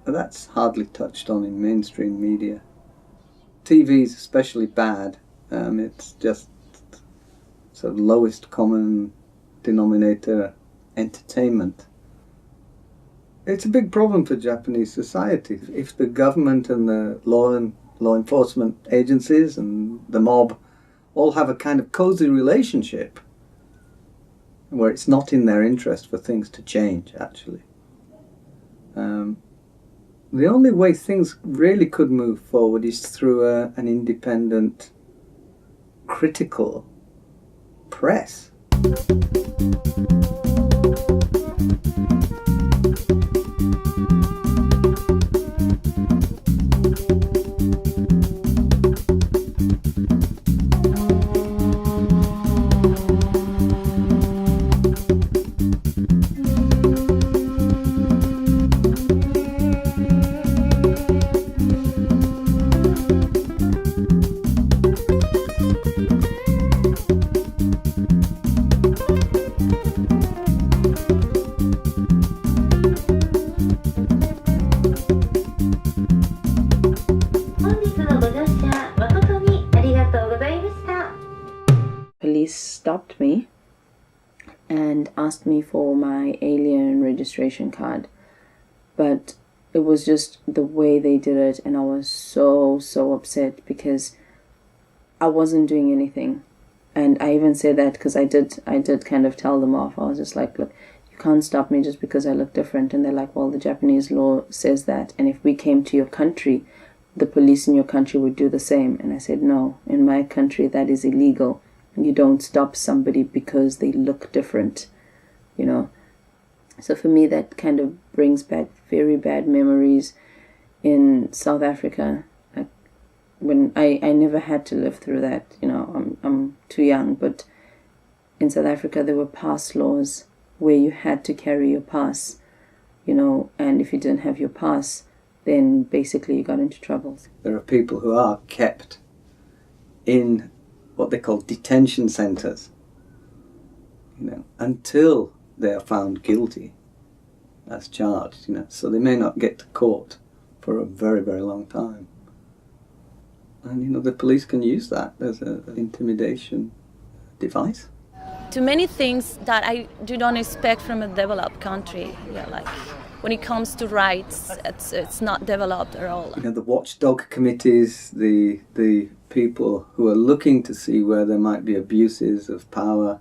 But that's hardly touched on in mainstream media. TV is especially bad. It's just sort of lowest common denominator entertainment. It's a big problem for Japanese society. If the government and the law enforcement agencies and the mob all have a kind of cozy relationship where it's not in their interest for things to change, actually. The only way things really could move forward is through an independent, critical press. Police stopped me and asked me for my alien registration card, but it was just the way they did it, and I was so upset because I wasn't doing anything. And I even said that because I did kind of tell them off. I was just like, look, you can't stop me just because I look different. And they're like, well, the Japanese law says that, and if we came to your country, the police in your country would do the same. And I said, no, in my country that is illegal. You don't stop somebody because they look different, you know. So for me, that kind of brings back very bad memories in South Africa. Like when I never had to live through that, you know, I'm too young, but in South Africa there were pass laws where you had to carry your pass, you know, and if you didn't have your pass, then basically you got into trouble. There are people who are kept in what they call detention centres, you know, until they are found guilty as charged, you know, so they may not get to court for a very, very long time. And, you know, the police can use that as an intimidation device. To many things that I do not expect from a developed country, yeah, like when it comes to rights, it's not developed at all. You know, the watchdog committees, the people who are looking to see where there might be abuses of power,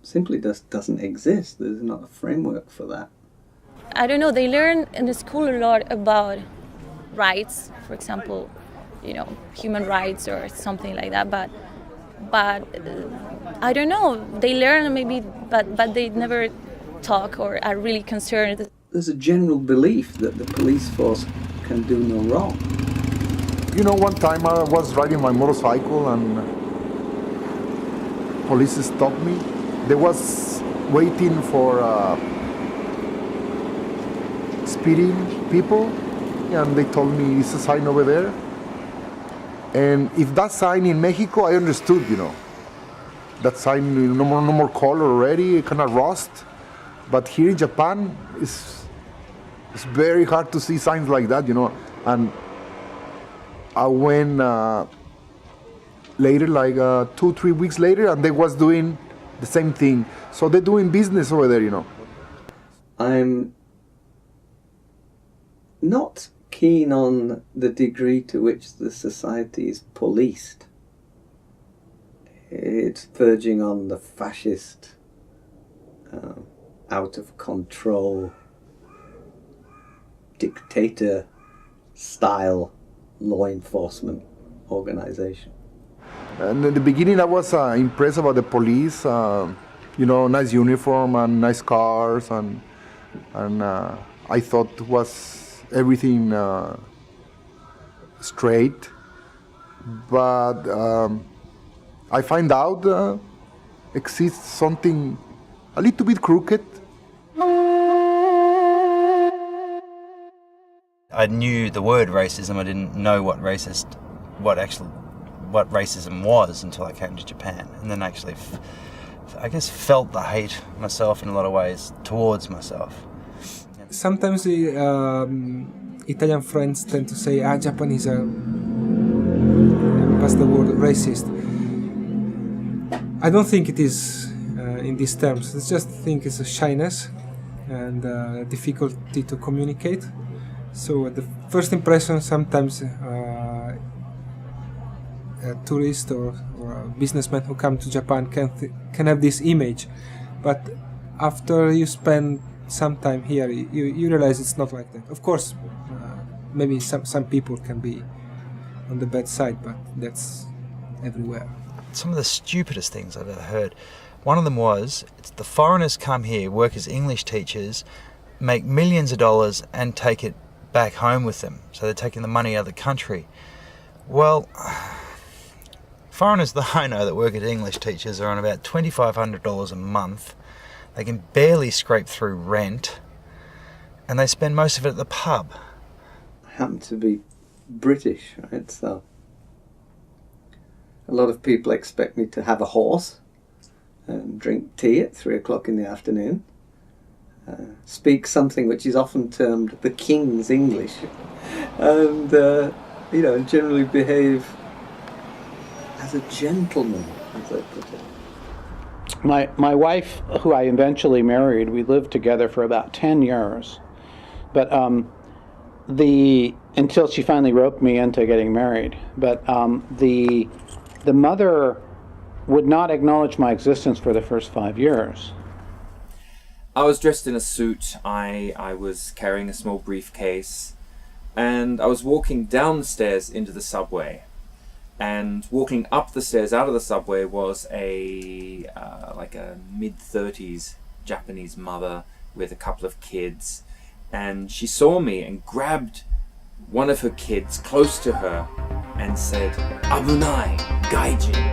simply just doesn't exist. There's not a framework for that. I don't know, they learn in the school a lot about rights, for example, you know, human rights or something like that, but I don't know, they learn maybe, but they never talk or are really concerned. There's a general belief that the police force can do no wrong. You know, one time I was riding my motorcycle and police stopped me. They was waiting for speeding people, and they told me it's a sign over there. And if that sign in Mexico, I understood, you know, that sign no more color already, it kind of rust. But here in Japan, it's very hard to see signs like that, you know. And I went later, like 2-3 weeks later, and they was doing the same thing. So they're doing business over there, you know. I'm not keen on the degree to which the society is policed. It's verging on the fascist, out of control, dictator style law enforcement organization. And in the beginning I was impressed about the police, you know, nice uniform and nice cars, and I thought it was everything straight. But I find out exists something a little bit crooked. I knew the word racism. I didn't know what racism was until I came to Japan, and then actually, I guess, felt the hate myself in a lot of ways towards myself. Sometimes Italian friends tend to say, Japanese are, what's the word, racist. I don't think it is in these terms. I just think it's a shyness and difficulty to communicate. So the first impression, sometimes a tourist or a businessman who come to Japan can have this image, but after you spend some time here, you realize it's not like that. Of course, maybe some people can be on the bad side, but that's everywhere. Some of the stupidest things I've ever heard. One of them was, the foreigners come here, work as English teachers, make millions of dollars and take it back home with them. So they're taking the money out of the country. Well, foreigners that I know that work as English teachers are on about $2,500 a month. They can barely scrape through rent, and they spend most of it at the pub. I happen to be British, right? So a lot of people expect me to have a horse and drink tea at 3 o'clock in the afternoon, speak something which is often termed the King's English, and you know, generally behave as a gentleman, as I put it. My wife, who I eventually married, we lived together for about 10 years, but until she finally roped me into getting married. But the mother would not acknowledge my existence for the first 5 years. I was dressed in a suit. I was carrying a small briefcase. And I was walking down the stairs into the subway, and walking up the stairs out of the subway was a like a mid-30s Japanese mother with a couple of kids, and she saw me and grabbed one of her kids close to her and said, "Abunai, gaijin."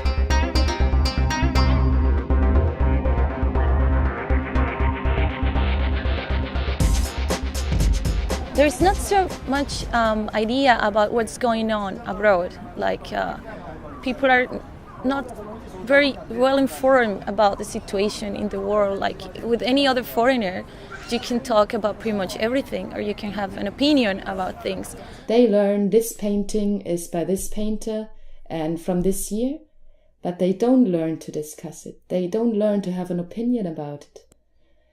There's not so much idea about what's going on abroad. Like people are not very well informed about the situation in the world. Like with any other foreigner, you can talk about pretty much everything, or you can have an opinion about things. They learn this painting is by this painter and from this year, but they don't learn to discuss it. They don't learn to have an opinion about it.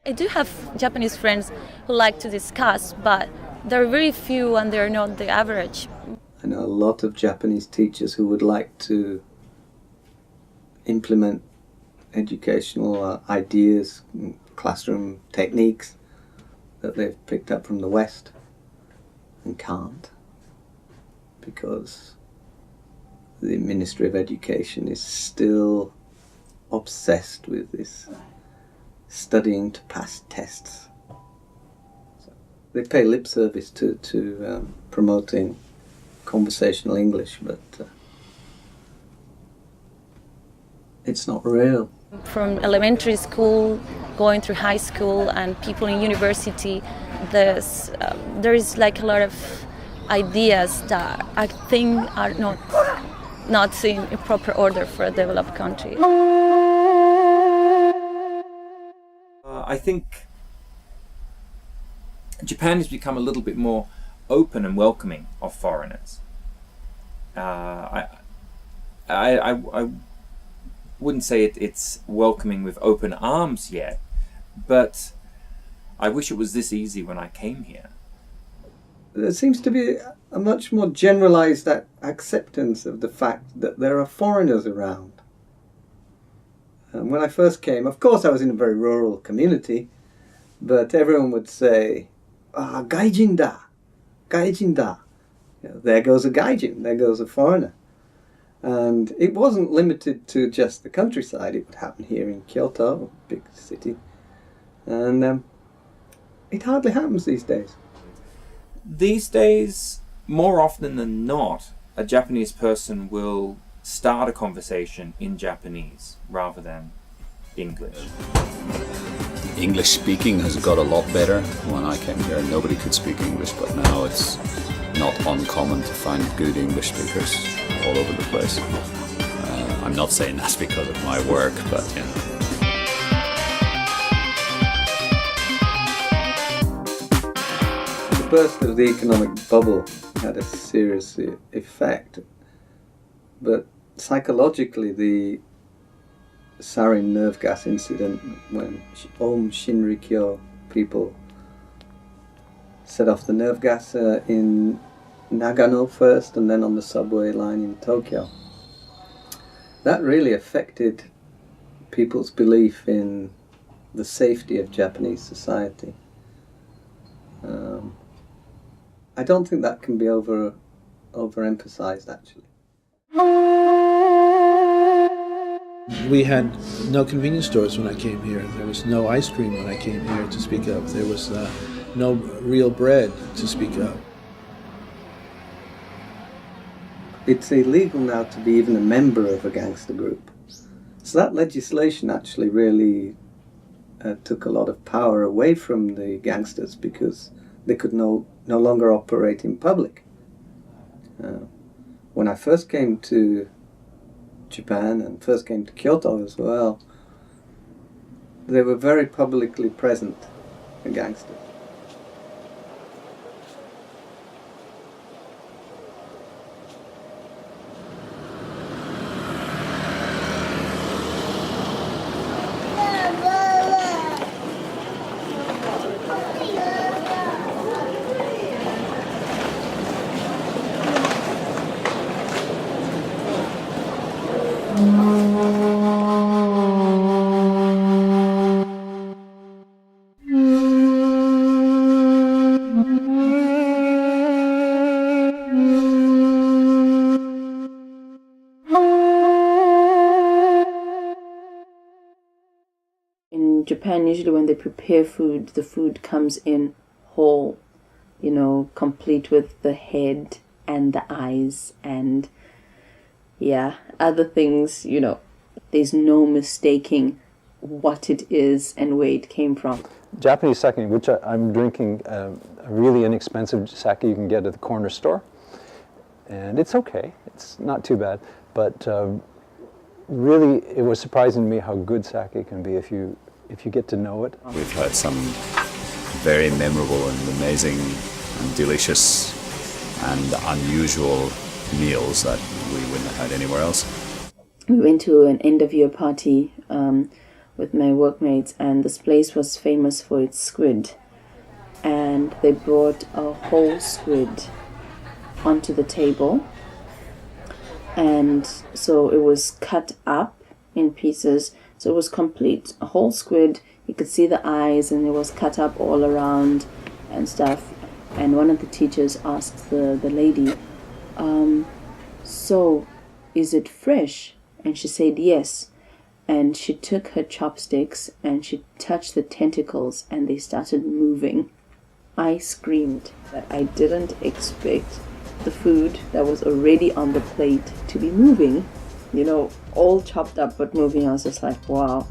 I do have Japanese friends who like to discuss, but there are very few and they're not the average. I know a lot of Japanese teachers who would like to implement educational ideas, classroom techniques that they've picked up from the West and can't, because the Ministry of Education is still obsessed with this studying to pass tests. They pay lip service to promoting conversational English, but it's not real. From elementary school, going through high school, and people in university, there is like a lot of ideas that I think are not in proper order for a developed country. I think Japan has become a little bit more open and welcoming of foreigners. I wouldn't say it's welcoming with open arms yet, but I wish it was this easy when I came here. There seems to be a much more generalized acceptance of the fact that there are foreigners around. And when I first came, of course I was in a very rural community, but everyone would say, "Ah, gaijin da, gaijin da." You know, there goes a gaijin, there goes a foreigner. And it wasn't limited to just the countryside. It would happen here in Kyoto, a big city. And it hardly happens these days. These days, more often than not, a Japanese person will start a conversation in Japanese rather than English. English speaking has got a lot better. When I came here, nobody could speak English, but now it's not uncommon to find good English speakers all over the place. I'm not saying that's because of my work, but you know. The burst of the economic bubble had a serious effect, but psychologically the sarin nerve gas incident, when Om Shinrikyo people set off the nerve gas in Nagano first and then on the subway line in Tokyo, that really affected people's belief in the safety of Japanese society. I don't think that can be overemphasized actually. We had no convenience stores when I came here. There was no ice cream when I came here to speak of. There was no real bread to speak of. It's illegal now to be even a member of a gangster group. So that legislation actually really took a lot of power away from the gangsters because they could no longer operate in public. When I first came to Japan and first came to Kyoto as well, they were very publicly present, the gangsters. in Japan, usually when they prepare food, the food comes in whole, you know, complete with the head and the eyes and, yeah, other things, you know. There's no mistaking what it is and where it came from. Japanese sake, which I'm drinking, a really inexpensive sake you can get at the corner store. And it's okay, it's not too bad, but really it was surprising to me how good sake can be if you get to know it. We've had some very memorable and amazing and delicious and unusual meals that we wouldn't have had anywhere else. We went to an end-of-year party with my workmates, and this place was famous for its squid. And they brought a whole squid onto the table. And so it was cut up in pieces. So it was complete, a whole squid. You could see the eyes, and it was cut up all around and stuff. And one of the teachers asked the lady, so is it fresh? And she said yes. And she took her chopsticks and she touched the tentacles and they started moving. I screamed that I didn't expect the food that was already on the plate to be moving. You know, all chopped up but moving. I was just like, wow.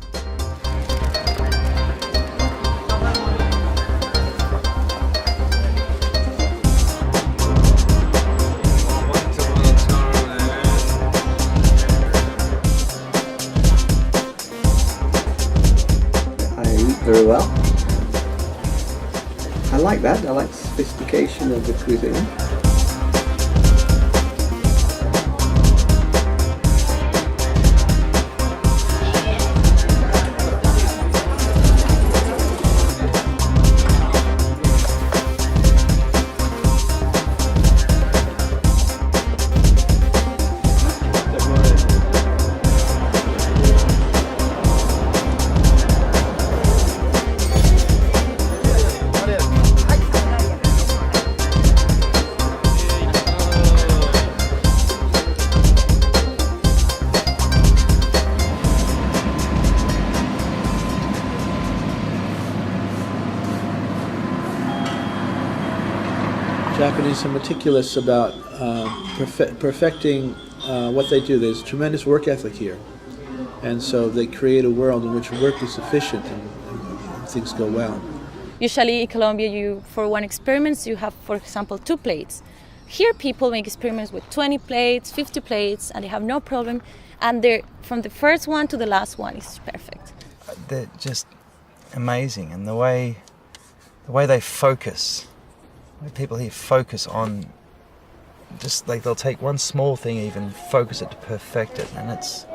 Very well. I like that. I like the sophistication of the cuisine. Japanese are meticulous about perfecting what they do. There's tremendous work ethic here. And so they create a world in which work is sufficient and things go well. Usually in Colombia, for one experiment, you have, for example, 2 plates. Here people make experiments with 20 plates, 50 plates, and they have no problem. And they're, from the first one to the last one is perfect. They're just amazing, and the way they focus. People here focus on just like they'll take one small thing, even focus it to perfect it, and it's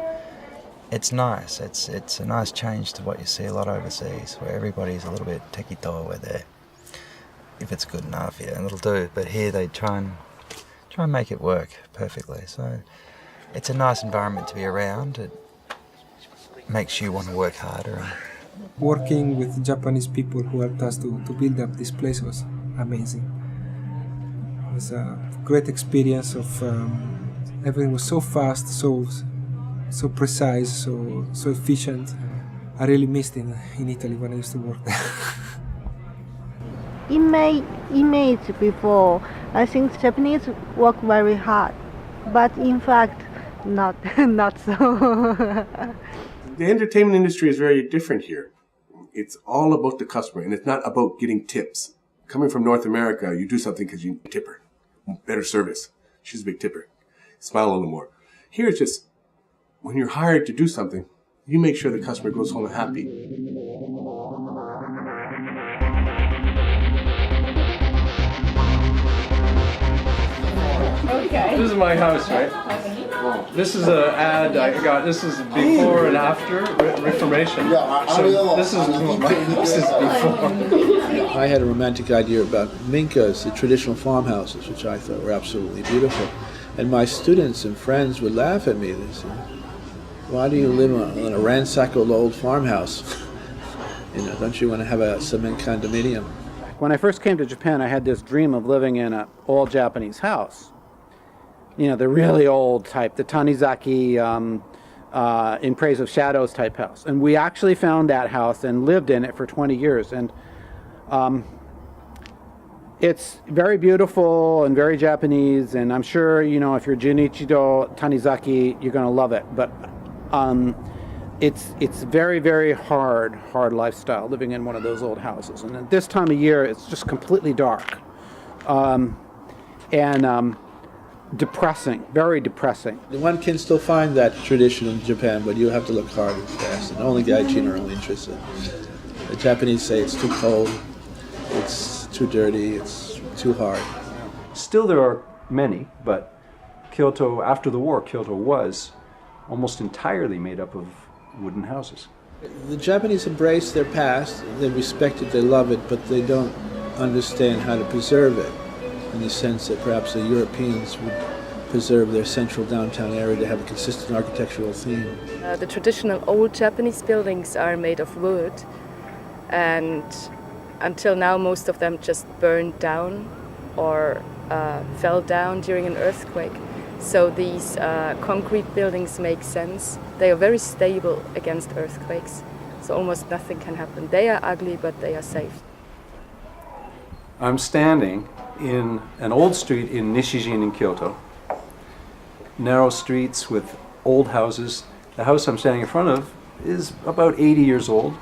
nice. It's a nice change to what you see a lot overseas, where everybody's a little bit tequito, where they, if it's good enough, yeah, it'll do. But here they try and make it work perfectly. So it's a nice environment to be around. It makes you want to work harder. Working with Japanese people who helped us to build up this place was amazing. It was a great experience of everything was so fast, so precise, so efficient. I really missed it in Italy when I used to work there. In my image before, I think Japanese work very hard, but in fact, not so. The entertainment industry is very different here. It's all about the customer, and it's not about getting tips. Coming from North America, you do something because you tip her. Better service. She's a big tipper. Smile a little more. Here it's just, when you're hired to do something, you make sure the customer goes home happy. Okay. This is my house, right? This is an ad I got. This is before and after Reformation. So this is what my house is before. I had a romantic idea about minkas, the traditional farmhouses, which I thought were absolutely beautiful. And my students and friends would laugh at me. They said, "Why do you live in a ransacked old farmhouse? Don't you want to have a cement condominium?" When I first came to Japan, I had this dream of living in an all-Japanese house. The really old type, the Tanizaki In Praise of Shadows type house. And we actually found that house and lived in it for 20 years. And it's very beautiful and very Japanese, and I'm sure, you know, if you're Junichiro Tanizaki, you're going to love it. But it's very, very hard lifestyle living in one of those old houses. And at this time of year, it's just completely dark. And depressing, very depressing. One can still find that tradition in Japan, but you have to look hard and fast, and only gaijin are only interested. The Japanese say it's too cold, it's too dirty, it's too hard. Still there are many, but Kyoto, after the war, Kyoto was almost entirely made up of wooden houses. The Japanese embrace their past, they respect it, they love it, but they don't understand how to preserve it, in the sense that perhaps the Europeans would preserve their central downtown area to have a consistent architectural theme. The traditional old Japanese buildings are made of wood, and until now most of them just burned down or fell down during an earthquake. So these concrete buildings make sense. They are very stable against earthquakes, so almost nothing can happen. They are ugly, but they are safe. I'm standing in an old street in Nishijin in Kyoto. Narrow streets with old houses. The house I'm standing in front of is about 80 years old,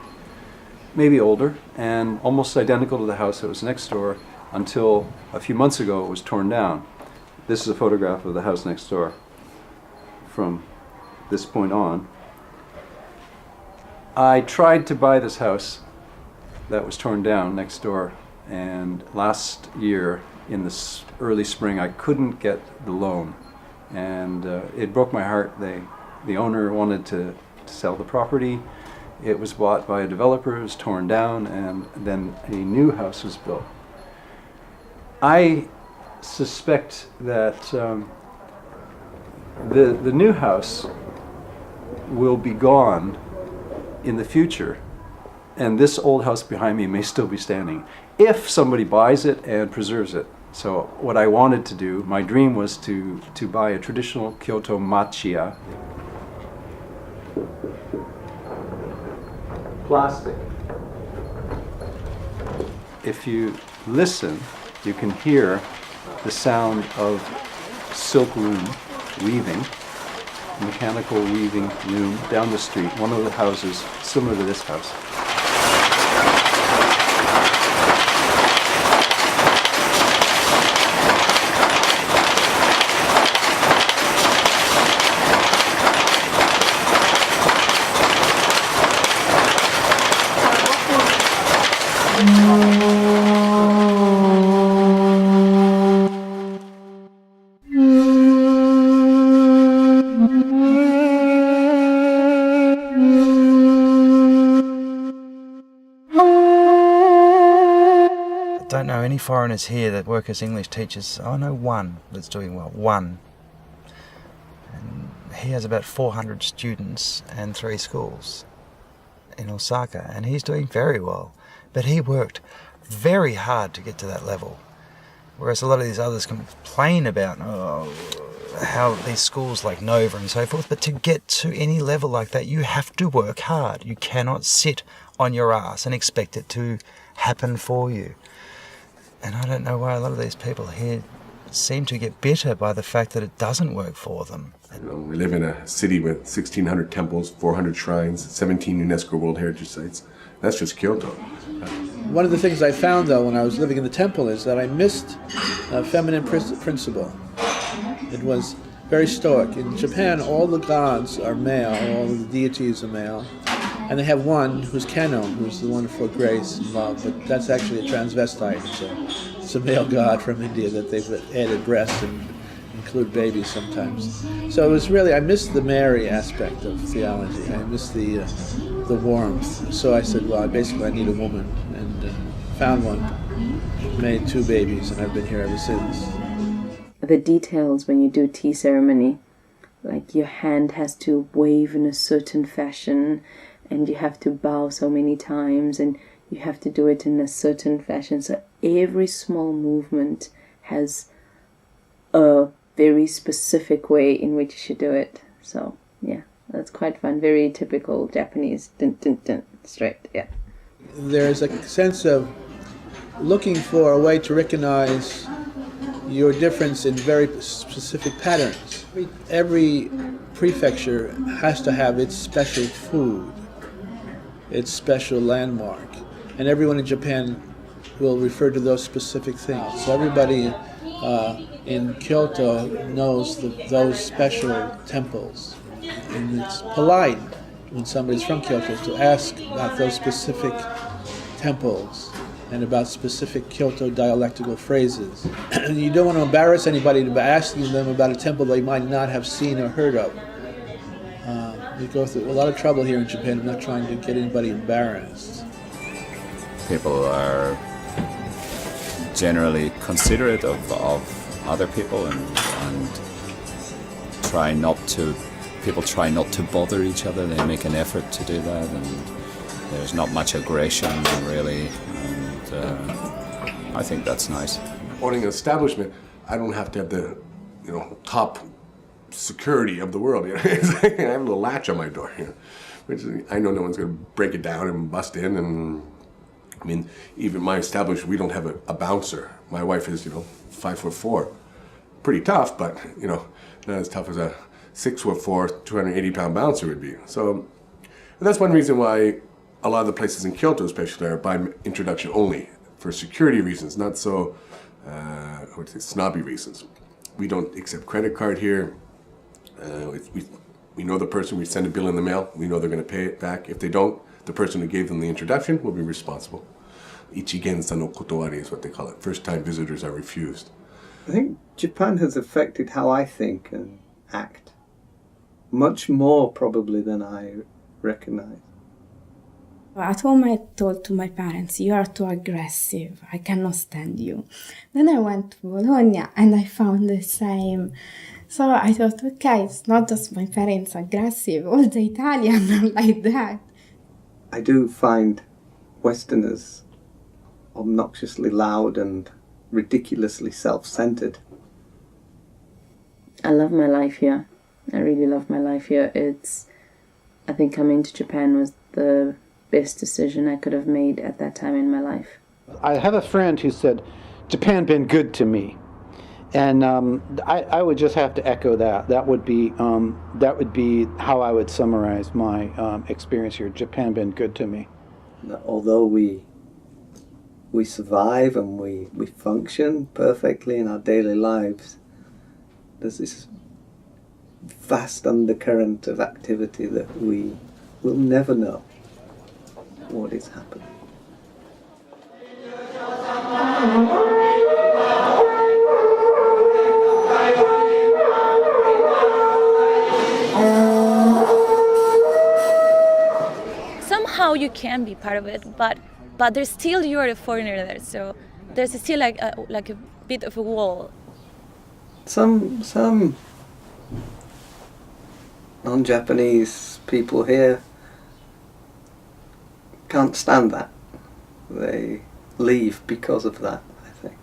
maybe older, and almost identical to the house that was next door until a few months ago it was torn down. This is a photograph of the house next door from this point on. I tried to buy this house that was torn down next door, and last year in the early spring I couldn't get the loan, and it broke my heart. The owner wanted to sell the property. It was bought by a developer, it was torn down, and then a new house was built. I suspect that the new house will be gone in the future, and this old house behind me may still be standing if somebody buys it and preserves it. So what I wanted to do, my dream was to buy a traditional Kyoto machiya. Plastic. If you listen, you can hear the sound of silk loom weaving, mechanical weaving loom down the street, one of the houses similar to this house. I don't know any foreigners here that work as English teachers. I know one that's doing well, one. And he has about 400 students and 3 schools in Osaka, and he's doing very well. But he worked very hard to get to that level. Whereas a lot of these others complain about how these schools like Nova and so forth, but to get to any level like that, you have to work hard. You cannot sit on your ass and expect it to happen for you. And I don't know why a lot of these people here seem to get bitter by the fact that it doesn't work for them. You know, we live in a city with 1,600 temples, 400 shrines, 17 UNESCO World Heritage Sites. That's just Kyoto. One of the things I found, though, when I was living in the temple is that I missed a feminine principle. It was very stoic. In Japan, all the gods are male, all the deities are male. And they have one who's Keno, who's the one for grace and love, but that's actually a transvestite. It's a male god from India that they've added breasts and include babies sometimes. So it was really, I missed the Mary aspect of theology. I missed the warmth. So I said, well, basically I need a woman, and found one, made 2 babies, and I've been here ever since. The details when you do tea ceremony, like your hand has to wave in a certain fashion, and you have to bow so many times, and you have to do it in a certain fashion. So every small movement has a very specific way in which you should do it. So yeah, That's quite fun. Very typical Japanese. Dun, dun, dun, straight, yeah. There's a sense of looking for a way to recognize your difference in very specific patterns. Every prefecture has to have its special food, its special landmark, and everyone in Japan will refer to those specific things. So everybody in Kyoto knows those special temples, and it's polite when somebody's from Kyoto to ask about those specific temples and about specific Kyoto dialectical phrases. And you don't want to embarrass anybody by asking them about a temple they might not have seen or heard of. We go through a lot of trouble here in Japan. I'm not trying to get anybody embarrassed. People are generally considerate of other people and people try not to bother each other. They make an effort to do that, and there's not much aggression really, and I think that's nice. Owning an establishment, I don't have to have the, top security of the world. I have a little latch on my door, which I know no one's going to break it down and bust in. And I mean, even my establishment, we don't have a bouncer. My wife is, 5'4", pretty tough, but not as tough as a 6'4", 280-pound bouncer would be. So that's one reason why a lot of the places in Kyoto, especially, are by introduction only for security reasons, not so snobby reasons. We don't accept credit card here. We know the person. We send a bill in the mail. We know they're going to pay it back. If they don't, the person who gave them the introduction will be responsible. Ichigensa no kotowari is what they call it. First-time visitors are refused. I think Japan has affected how I think and act much more probably than I recognize. At home I told to my parents, you are too aggressive, I cannot stand you. Then I went to Bologna and I found the same. So I thought, okay, it's not just my parents aggressive, all the Italians are like that. I do find Westerners obnoxiously loud and ridiculously self-centered. I love my life here. I really love my life here. I think coming to Japan was the best decision I could have made at that time in my life. I have a friend who said, Japan been good to me. And I would just have to echo that. That would be how I would summarize my experience here. Japan been good to me. Although we survive and we function perfectly in our daily lives, there's this vast undercurrent of activity that we will never know what is happening. Somehow you can be part of it, but there's still, you're a foreigner there, so there's still like a bit of a wall. Some non-Japanese people here can't stand that. They leave because of that, I think.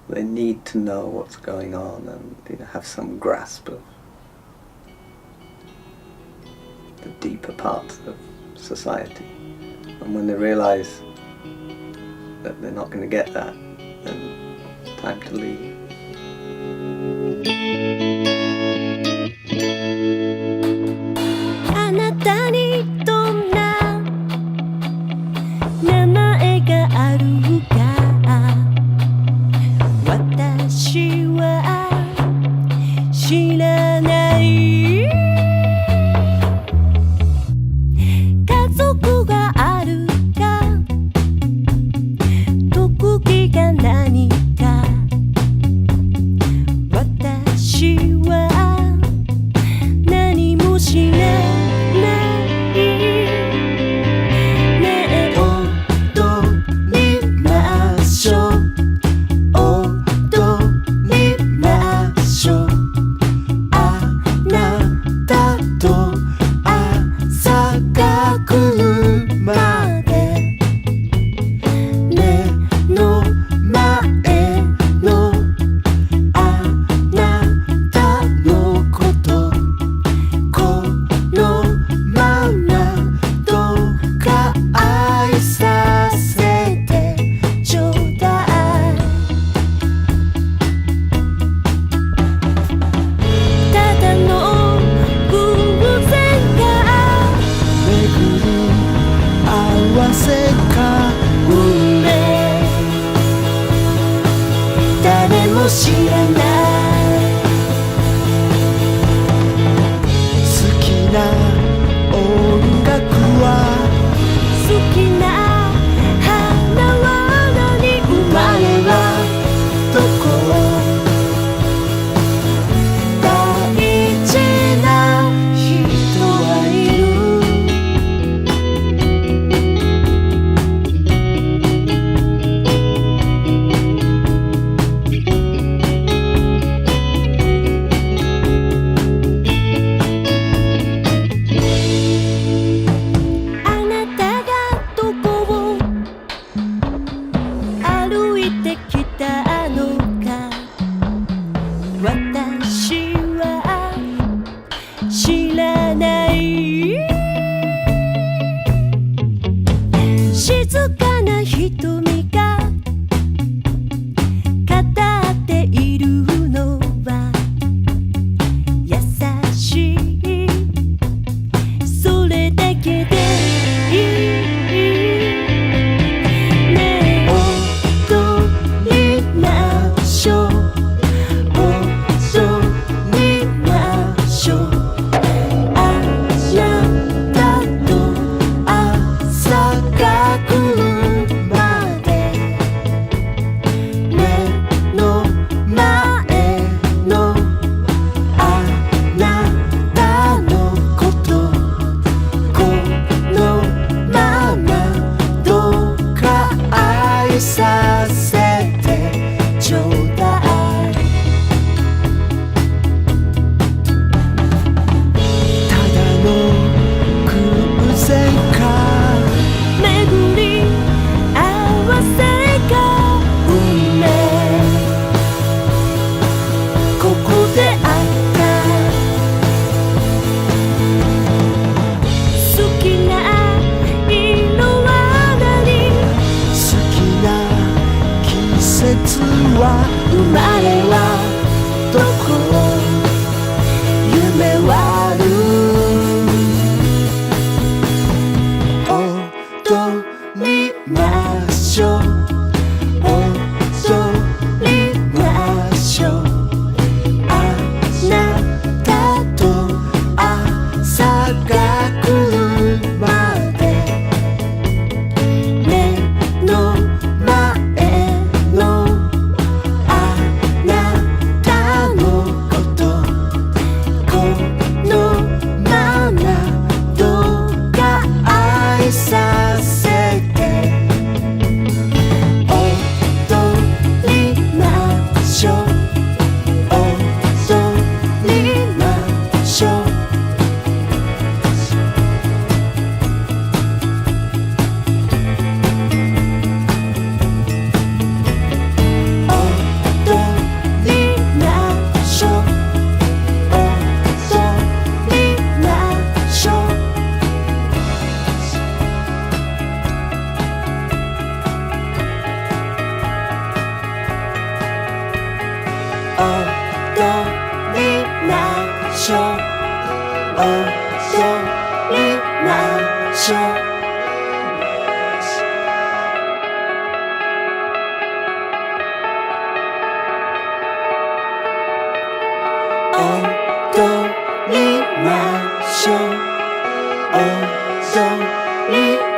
They need to know what's going on and have some grasp of the deeper parts of society. And when they realize that they're not going to get that, then it's time to leave. あなたにどんな名前があるか私は知らない家族があるか特技が何か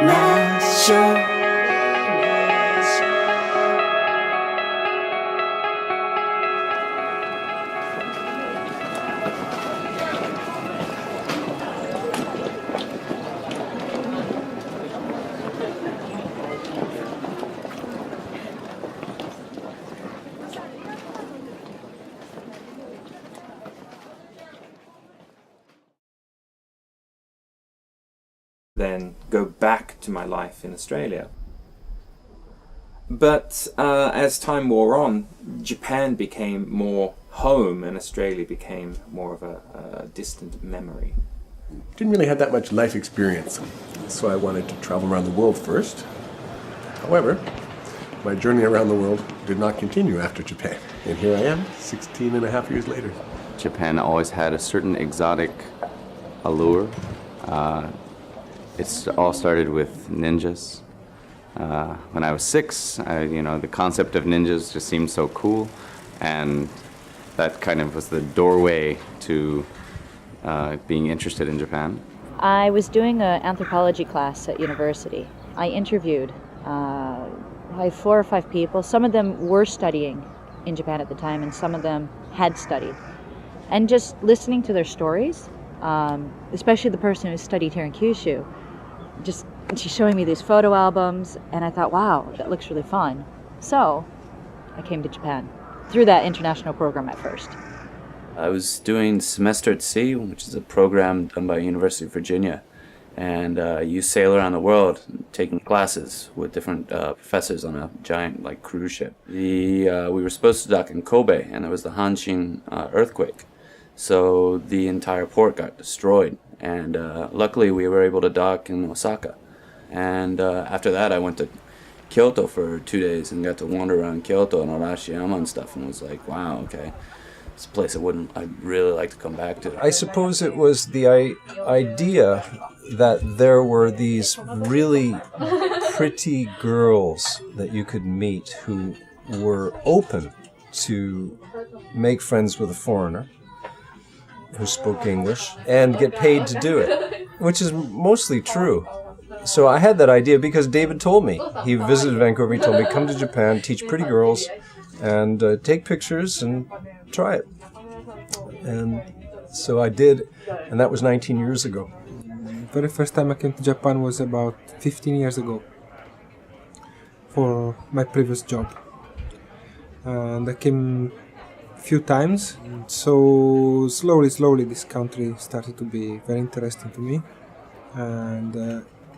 not sure. Then go back to my life in Australia. But as time wore on, Japan became more home and Australia became more of a distant memory. Didn't really have that much life experience, so I wanted to travel around the world first. However, my journey around the world did not continue after Japan, and here I am, 16 and a half years later. Japan always had a certain exotic allure. It all started with ninjas. When I was 6, the concept of ninjas just seemed so cool, and that kind of was the doorway to being interested in Japan. I was doing an anthropology class at university. I interviewed like 4 or 5 people. Some of them were studying in Japan at the time, and some of them had studied. And just listening to their stories, especially the person who studied here in Kyushu, she's showing me these photo albums, and I thought, wow, that looks really fun. So I came to Japan through that international program at first. I was doing Semester at Sea, which is a program done by University of Virginia, and you sail around the world taking classes with different professors on a giant cruise ship. We were supposed to dock in Kobe, and there was the Hanshin earthquake, so the entire port got destroyed. And luckily we were able to dock in Osaka. And after that I went to Kyoto for 2 days and got to wander around Kyoto and Arashiyama and stuff, and was like, wow, okay, it's a place I'd really like to come back to. I suppose it was the idea that there were these really pretty girls that you could meet who were open to make friends with a foreigner who spoke English and get paid to do it, which is mostly true. So I had that idea because David told me. He visited Vancouver, he told me, come to Japan, teach pretty girls, and take pictures and try it. And so I did, and that was 19 years ago. The very first time I came to Japan was about 15 years ago for my previous job. And I came few times, so slowly this country started to be very interesting to me, and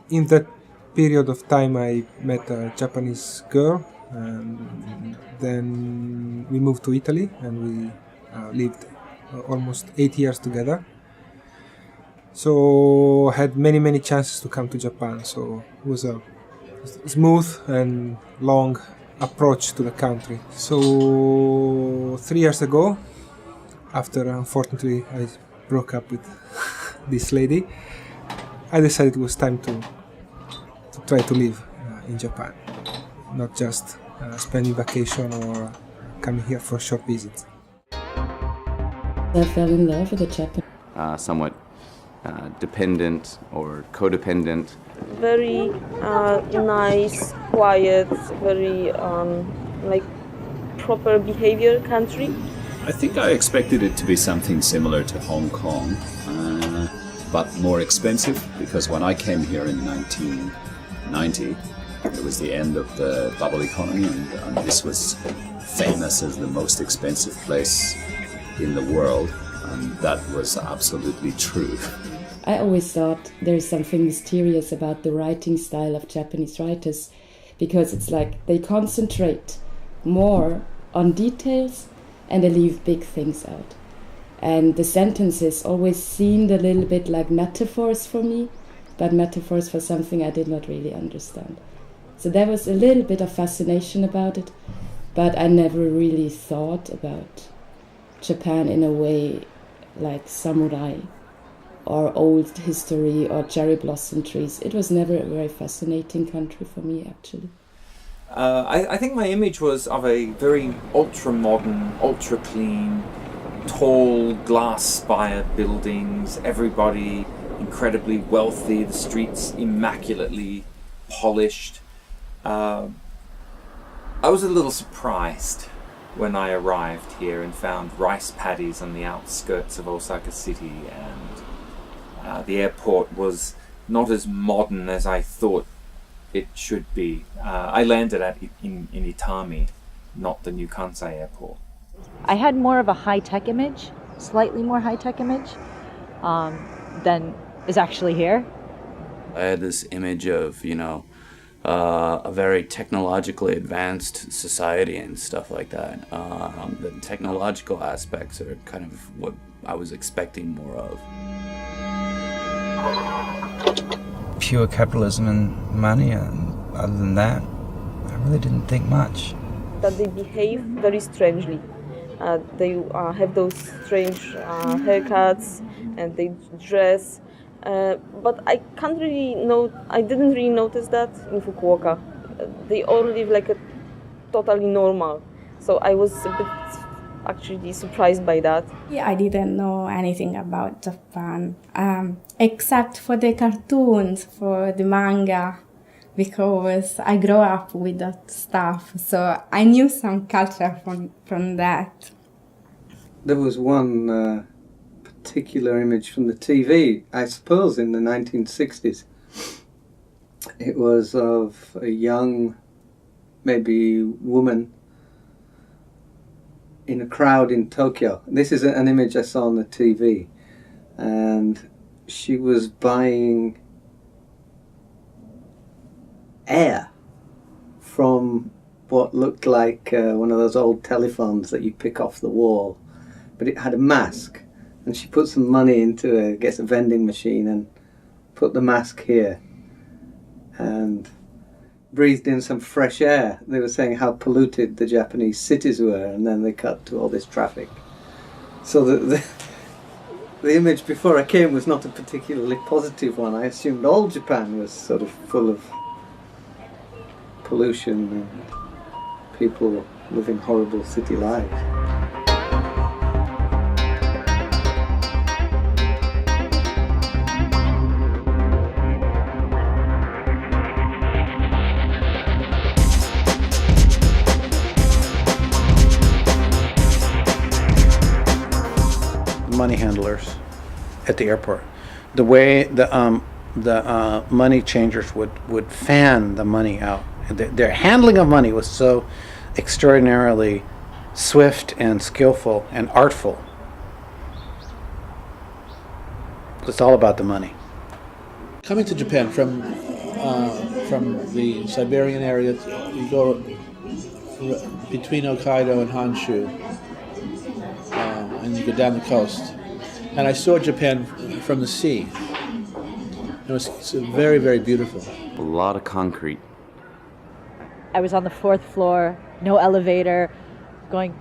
in that period of time I met a Japanese girl, and then we moved to Italy and we lived almost 8 years together. So I had many chances to come to Japan, so it was a smooth and long approach to the country. So 3 years ago, after unfortunately I broke up with this lady, I decided it was time to try to live in Japan, not just spending vacation or coming here for short visits. I fell in love with the Japanese. Somewhat dependent or codependent. Very nice, quiet, very proper behavior country. I think I expected it to be something similar to Hong Kong, but more expensive, because when I came here in 1990, it was the end of the bubble economy, and this was famous as the most expensive place in the world, and that was absolutely true. I always thought there's something mysterious about the writing style of Japanese writers, because it's like they concentrate more on details and they leave big things out. And the sentences always seemed a little bit like metaphors for me, but metaphors for something I did not really understand. So there was a little bit of fascination about it, but I never really thought about Japan in a way like samurai or old history or cherry blossom trees. It was never a very fascinating country for me, actually. I think my image was of a very ultra-modern, ultra-clean, tall, glass-spired buildings, everybody incredibly wealthy, the streets immaculately polished. I was a little surprised when I arrived here and found rice paddies on the outskirts of Osaka City, and the airport was not as modern as I thought it should be. I landed in Itami, not the new Kansai airport. I had more of a high-tech image, slightly more high-tech image, than is actually here. I had this image of, a very technologically advanced society and stuff like that. The technological aspects are kind of what I was expecting more of. Pure capitalism and money, and other than that, I really didn't think much. That they behave very strangely. They have those strange haircuts, and they dress. But I didn't really notice that in Fukuoka. They all live like a totally normal. So I was a bit actually surprised by that. Yeah, I didn't know anything about Japan, except for the cartoons, for the manga, because I grew up with that stuff. So I knew some culture from that. There was one particular image from the TV, I suppose in the 1960s. It was of a young, maybe woman in a crowd in Tokyo. This is an image I saw on the TV, and she was buying air from what looked like one of those old telephones that you pick off the wall, but it had a mask. And she put some money into a vending machine and put the mask here and breathed in some fresh air. They were saying how polluted the Japanese cities were, and then they cut to all this traffic. So the image before I came was not a particularly positive one. I assumed all Japan was sort of full of pollution and people living horrible city lives. Money handlers at the airport. The way the money changers would fan the money out. Their handling of money was so extraordinarily swift and skillful and artful. It's all about the money. Coming to Japan from the Siberian area, you go between Hokkaido and Honshu, and you go down the coast. And I saw Japan from the sea. It was very, very beautiful. A lot of concrete. I was on the 4th floor, no elevator, going,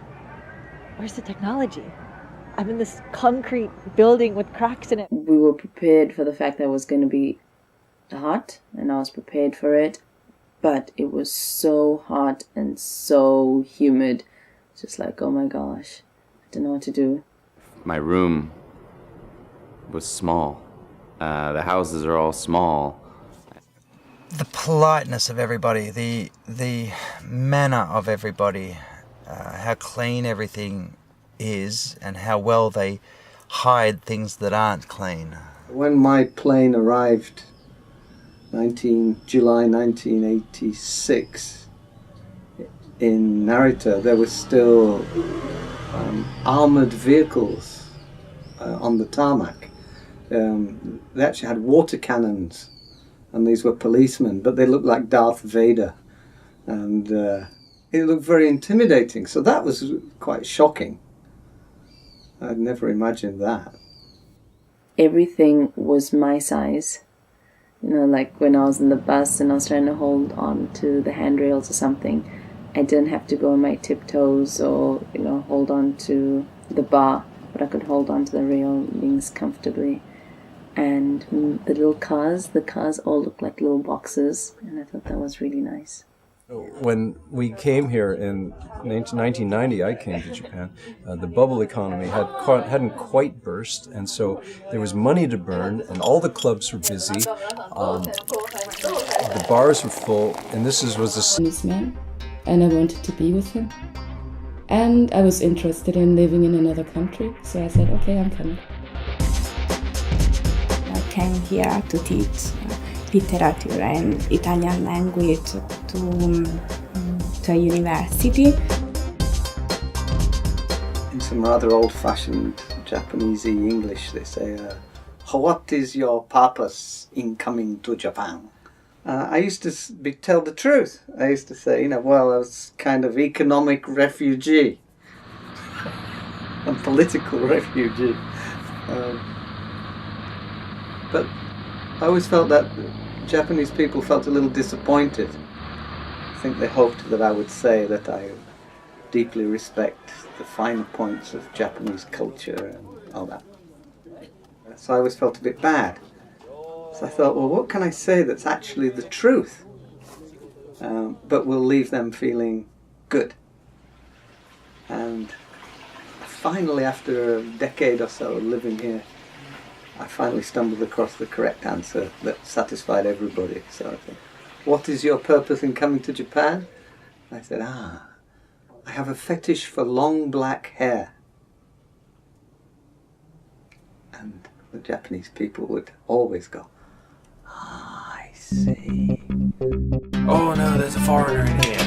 where's the technology? I'm in this concrete building with cracks in it. We were prepared for the fact that it was going to be hot, and I was prepared for it. But it was so hot and so humid. Just like, oh my gosh, I don't know what to do. My room was small. The houses are all small. The politeness of everybody, the manner of everybody, how clean everything is, and how well they hide things that aren't clean. When my plane arrived, July 1986, in Narita, there were still armoured vehicles on the tarmac. They actually had water cannons, and these were policemen, but they looked like Darth Vader, and it looked very intimidating. So that was quite shocking. I'd never imagined that. Everything was my size. You know, like when I was in the bus and I was trying to hold on to the handrails or something, I didn't have to go on my tiptoes or, hold on to the bar, but I could hold on to the railings comfortably. And the cars all looked like little boxes, and I thought that was really nice. When we came here in 1990, I came to Japan, the bubble economy hadn't quite burst, and so there was money to burn, and all the clubs were busy. The bars were full, and was a Chinese man, and I wanted to be with him. And I was interested in living in another country, so I said, okay, I'm coming. I came here to teach literature and Italian language to a university. In some rather old-fashioned Japanese English, they say, what is your purpose in coming to Japan? I used to tell the truth. I used to say, well, I was kind of economic refugee and political refugee. But I always felt that Japanese people felt a little disappointed. I think they hoped that I would say that I deeply respect the finer points of Japanese culture and all that. So I always felt a bit bad. So I thought, well, what can I say that's actually the truth, but will leave them feeling good? And finally, after a decade or so of living here, I finally stumbled across the correct answer that satisfied everybody. So I thought, what is your purpose in coming to Japan? I said, I have a fetish for long black hair. And the Japanese people would always go, I see. Oh no, there's a foreigner in here.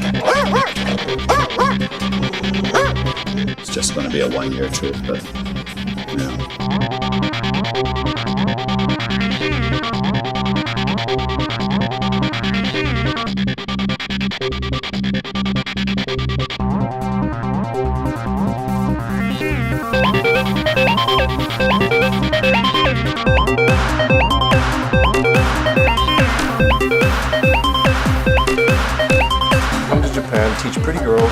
It's just going to be a one-year trip, but Come to Japan, teach pretty girls.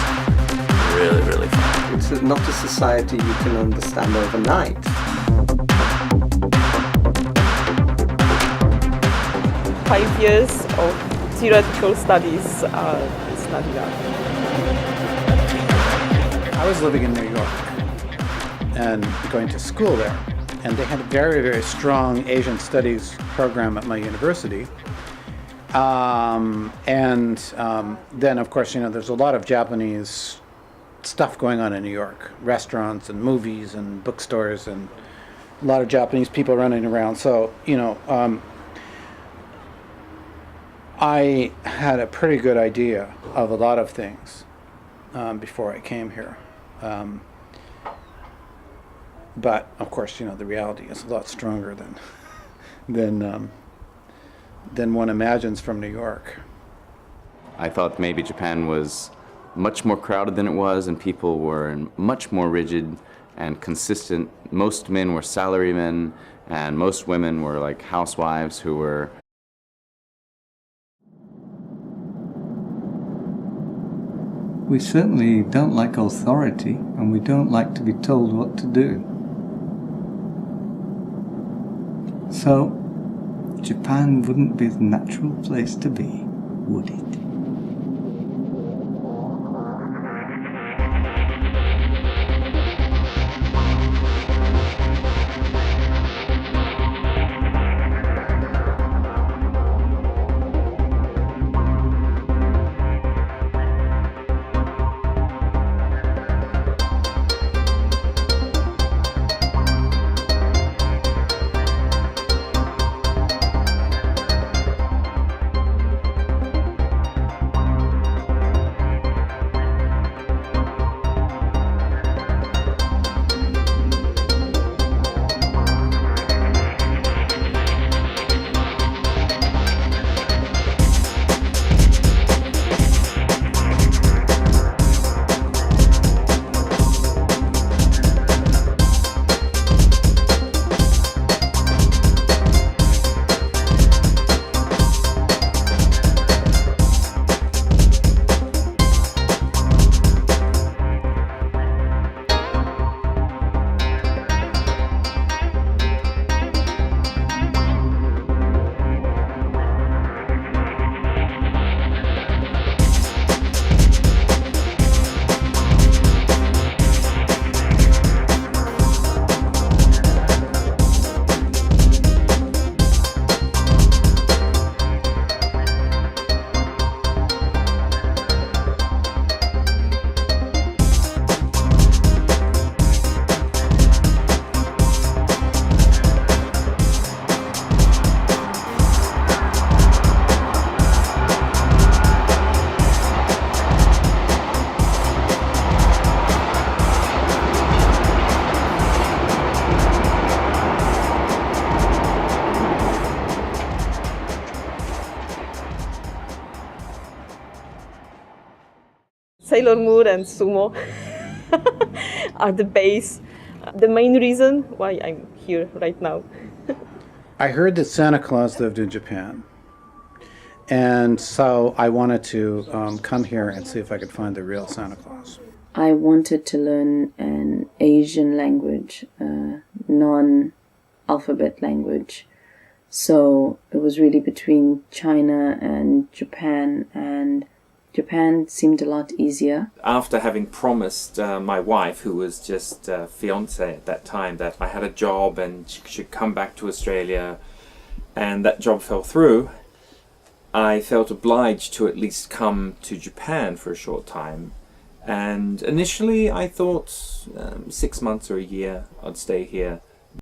Really, really fun. It's not a society you can understand overnight. Five years of theoretical studies studied that. I was living in New York and going to school there, and they had a very, very strong Asian studies program at my university. Then, of course, there's a lot of Japanese stuff going on in New York, restaurants and movies and bookstores and a lot of Japanese people running around. So, I had a pretty good idea of a lot of things before I came here. But, of course, the reality is a lot stronger than one imagines from New York. I thought maybe Japan was much more crowded than it was, and people were much more rigid and consistent. Most men were salarymen, and most women were like housewives who were... We certainly don't like authority, and we don't like to be told what to do. So, Japan wouldn't be the natural place to be, would it? Sailor Moon and sumo are the base, the main reason why I'm here right now. I heard that Santa Claus lived in Japan, and so I wanted to come here and see if I could find the real Santa Claus. I wanted to learn an Asian language, non-alphabet language. So it was really between China and Japan seemed a lot easier. After having promised my wife, who was just fiance at that time, that I had a job and she should come back to Australia, and that job fell through, I felt obliged to at least come to Japan for a short time. And initially I thought 6 months or a year I'd stay here.